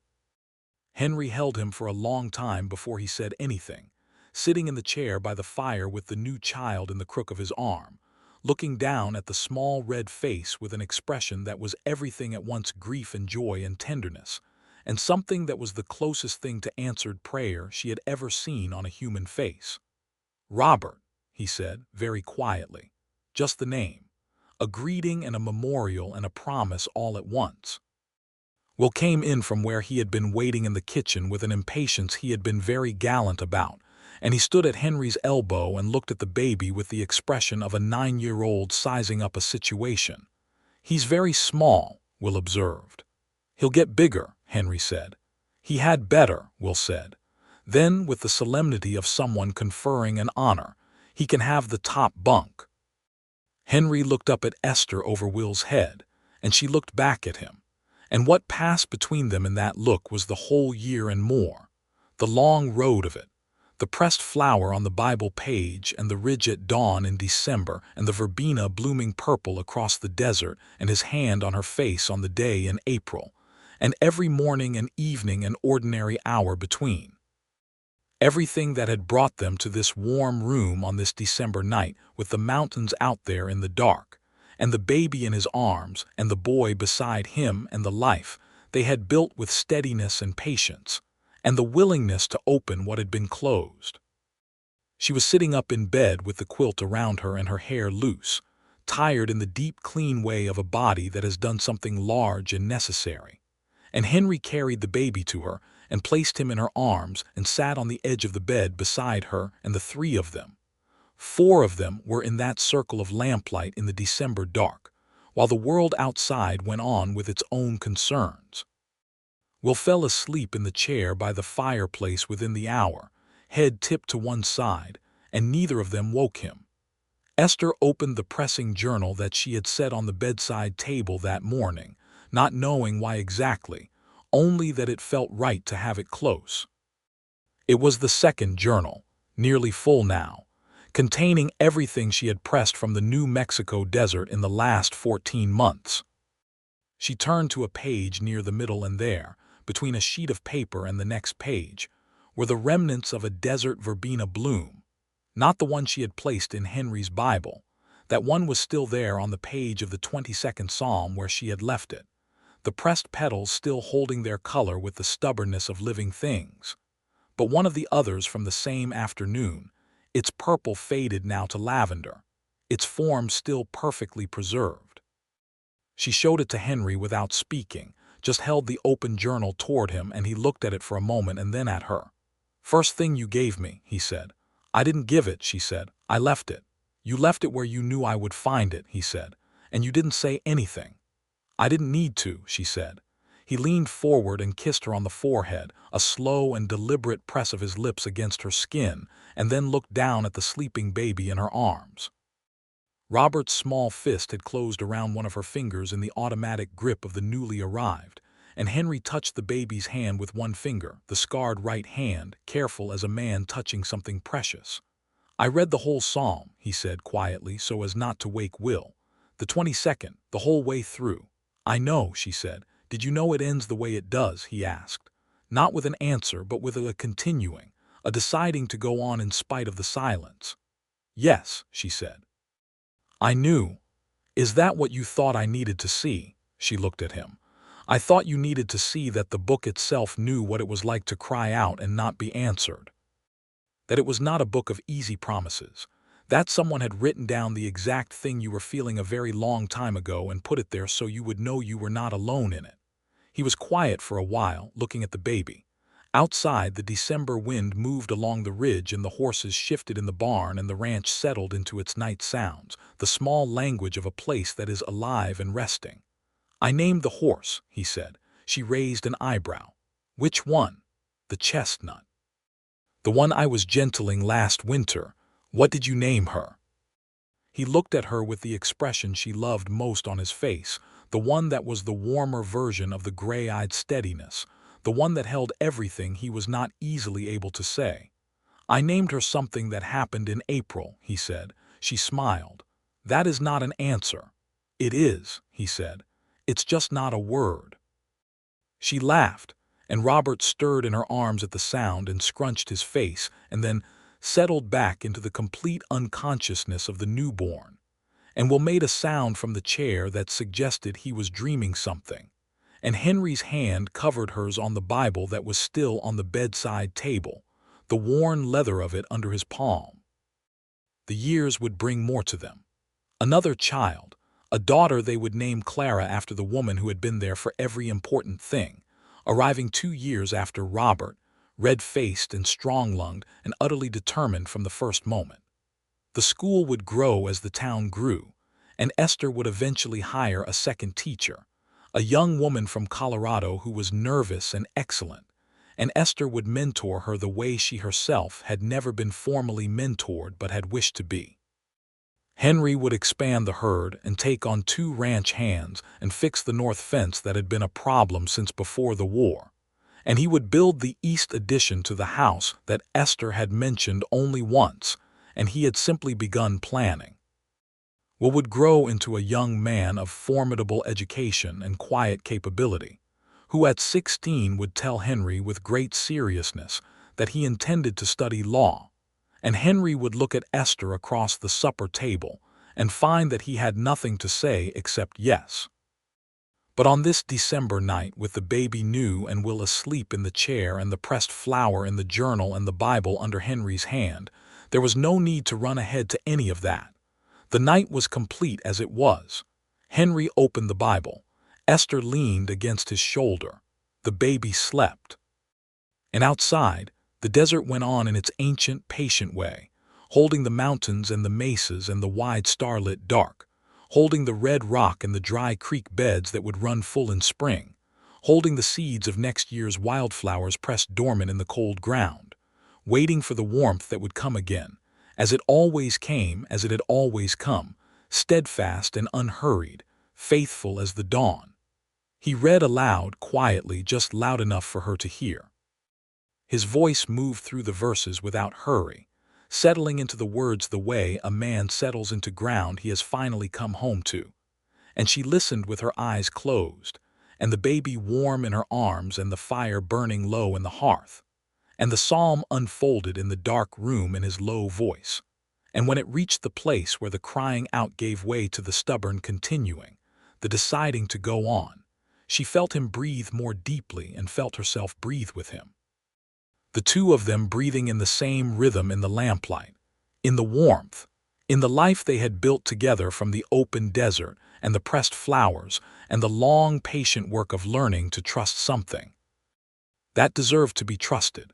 Henry held him for a long time before he said anything, sitting in the chair by the fire with the new child in the crook of his arm, looking down at the small red face with an expression that was everything at once grief and joy and tenderness, and something that was the closest thing to answered prayer she had ever seen on a human face. "Robert," he said, very quietly. Just the name. A greeting and a memorial and a promise all at once. Will came in from where he had been waiting in the kitchen with an impatience he had been very gallant about, and he stood at Henry's elbow and looked at the baby with the expression of a 9-year-old sizing up a situation. "He's very small," Will observed. "He'll get bigger," Henry said. "He had better," Will said. Then, with the solemnity of someone conferring an honor, "he can have the top bunk." Henry looked up at Esther over Will's head, and she looked back at him. And what passed between them in that look was the whole year and more. The long road of it. The pressed flower on the Bible page and the ridge at dawn in December and the verbena blooming purple across the desert and his hand on her face on the day in April, and every morning and evening and ordinary hour between. Everything that had brought them to this warm room on this December night with the mountains out there in the dark, and the baby in his arms and the boy beside him and the life they had built with steadiness and patience, and the willingness to open what had been closed. She was sitting up in bed with the quilt around her and her hair loose, tired in the deep clean way of a body that has done something large and necessary. And Henry carried the baby to her and placed him in her arms and sat on the edge of the bed beside her, and the three of them. 4 of them were in that circle of lamplight in the December dark, while the world outside went on with its own concerns. Will fell asleep in the chair by the fireplace within the hour, head tipped to one side, and neither of them woke him. Esther opened the pressing journal that she had set on the bedside table that morning, not knowing why exactly, only that it felt right to have it close. It was the second journal, nearly full now, containing everything she had pressed from the New Mexico desert in the last 14 months. She turned to a page near the middle, and there, between a sheet of paper and the next page, were the remnants of a desert verbena bloom, not the one she had placed in Henry's Bible. That one was still there on the page of the 22nd Psalm where she had left it, the pressed petals still holding their color with the stubbornness of living things. But one of the others from the same afternoon, its purple faded now to lavender, its form still perfectly preserved. She showed it to Henry without speaking, just held the open journal toward him, and he looked at it for a moment and then at her. "First thing you gave me," he said. "I didn't give it," she said. "I left it." "You left it where you knew I would find it," he said, "and you didn't say anything." "I didn't need to," she said. He leaned forward and kissed her on the forehead, a slow and deliberate press of his lips against her skin, and then looked down at the sleeping baby in her arms. Robert's small fist had closed around one of her fingers in the automatic grip of the newly arrived, and Henry touched the baby's hand with one finger, the scarred right hand, careful as a man touching something precious. "I read the whole psalm," he said quietly so as not to wake Will. "The 22nd, the whole way through." "I know," she said. "Did you know it ends the way it does?" he asked. Not with an answer, but with a continuing, a deciding to go on in spite of the silence. "Yes," she said. "I knew. Is that what you thought I needed to see?" She looked at him. "I thought you needed to see that the book itself knew what it was like to cry out and not be answered. That it was not a book of easy promises. That someone had written down the exact thing you were feeling a very long time ago and put it there so you would know you were not alone in it." He was quiet for a while, looking at the baby. Outside, the December wind moved along the ridge and the horses shifted in the barn and the ranch settled into its night sounds, the small language of a place that is alive and resting. "I named the horse," he said. She raised an eyebrow. "Which one?" "The chestnut." "The one I was gentling last winter. What did you name her?" He looked at her with the expression she loved most on his face, the one that was the warmer version of the gray-eyed steadiness, the one that held everything he was not easily able to say. "I named her something that happened in April," he said. She smiled. "That is not an answer." "It is," he said. "It's just not a word." She laughed, and Robert stirred in her arms at the sound and scrunched his face, and then settled back into the complete unconsciousness of the newborn, and Will made a sound from the chair that suggested he was dreaming something, and Henry's hand covered hers on the Bible that was still on the bedside table, the worn leather of it under his palm. The years would bring more to them. Another child, a daughter they would name Clara after the woman who had been there for every important thing, arriving 2 years after Robert, red-faced and strong-lunged and utterly determined from the first moment. The school would grow as the town grew, and Esther would eventually hire a second teacher, a young woman from Colorado who was nervous and excellent, and Esther would mentor her the way she herself had never been formally mentored but had wished to be. Henry would expand the herd and take on 2 ranch hands and fix the north fence that had been a problem since before the war, and he would build the east addition to the house that Esther had mentioned only once, and he had simply begun planning. Will would grow into a young man of formidable education and quiet capability, who at 16 would tell Henry with great seriousness that he intended to study law, and Henry would look at Esther across the supper table and find that he had nothing to say except yes. But on this December night, with the baby new and Will asleep in the chair and the pressed flower in the journal and the Bible under Henry's hand, there was no need to run ahead to any of that. The night was complete as it was. Henry opened the Bible. Esther leaned against his shoulder. The baby slept. And outside, the desert went on in its ancient, patient way, holding the mountains and the mesas and the wide starlit dark, holding the red rock and the dry creek beds that would run full in spring, holding the seeds of next year's wildflowers pressed dormant in the cold ground, waiting for the warmth that would come again, as it always came, as it had always come, steadfast and unhurried, faithful as the dawn. He read aloud, quietly, just loud enough for her to hear. His voice moved through the verses without hurry, settling into the words the way a man settles into ground he has finally come home to. And she listened with her eyes closed, and the baby warm in her arms and the fire burning low in the hearth. And the psalm unfolded in the dark room in his low voice. And when it reached the place where the crying out gave way to the stubborn continuing, the deciding to go on, she felt him breathe more deeply and felt herself breathe with him. The two of them breathing in the same rhythm in the lamplight, in the warmth, in the life they had built together from the open desert and the pressed flowers and the long, patient work of learning to trust something that deserved to be trusted.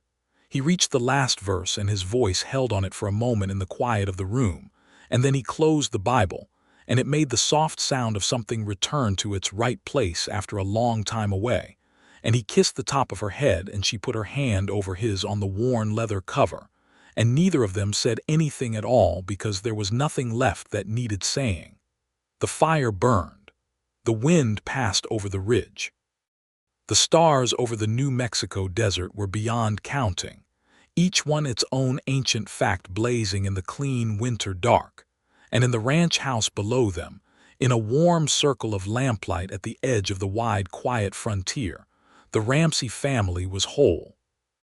He reached the last verse and his voice held on it for a moment in the quiet of the room, and then he closed the Bible, and it made the soft sound of something return to its right place after a long time away, and he kissed the top of her head and she put her hand over his on the worn leather cover, and neither of them said anything at all because there was nothing left that needed saying. The fire burned. The wind passed over the ridge. The stars over the New Mexico desert were beyond counting, each one its own ancient fact blazing in the clean winter dark, and in the ranch house below them, in a warm circle of lamplight at the edge of the wide, quiet frontier, the Ramsey family was whole.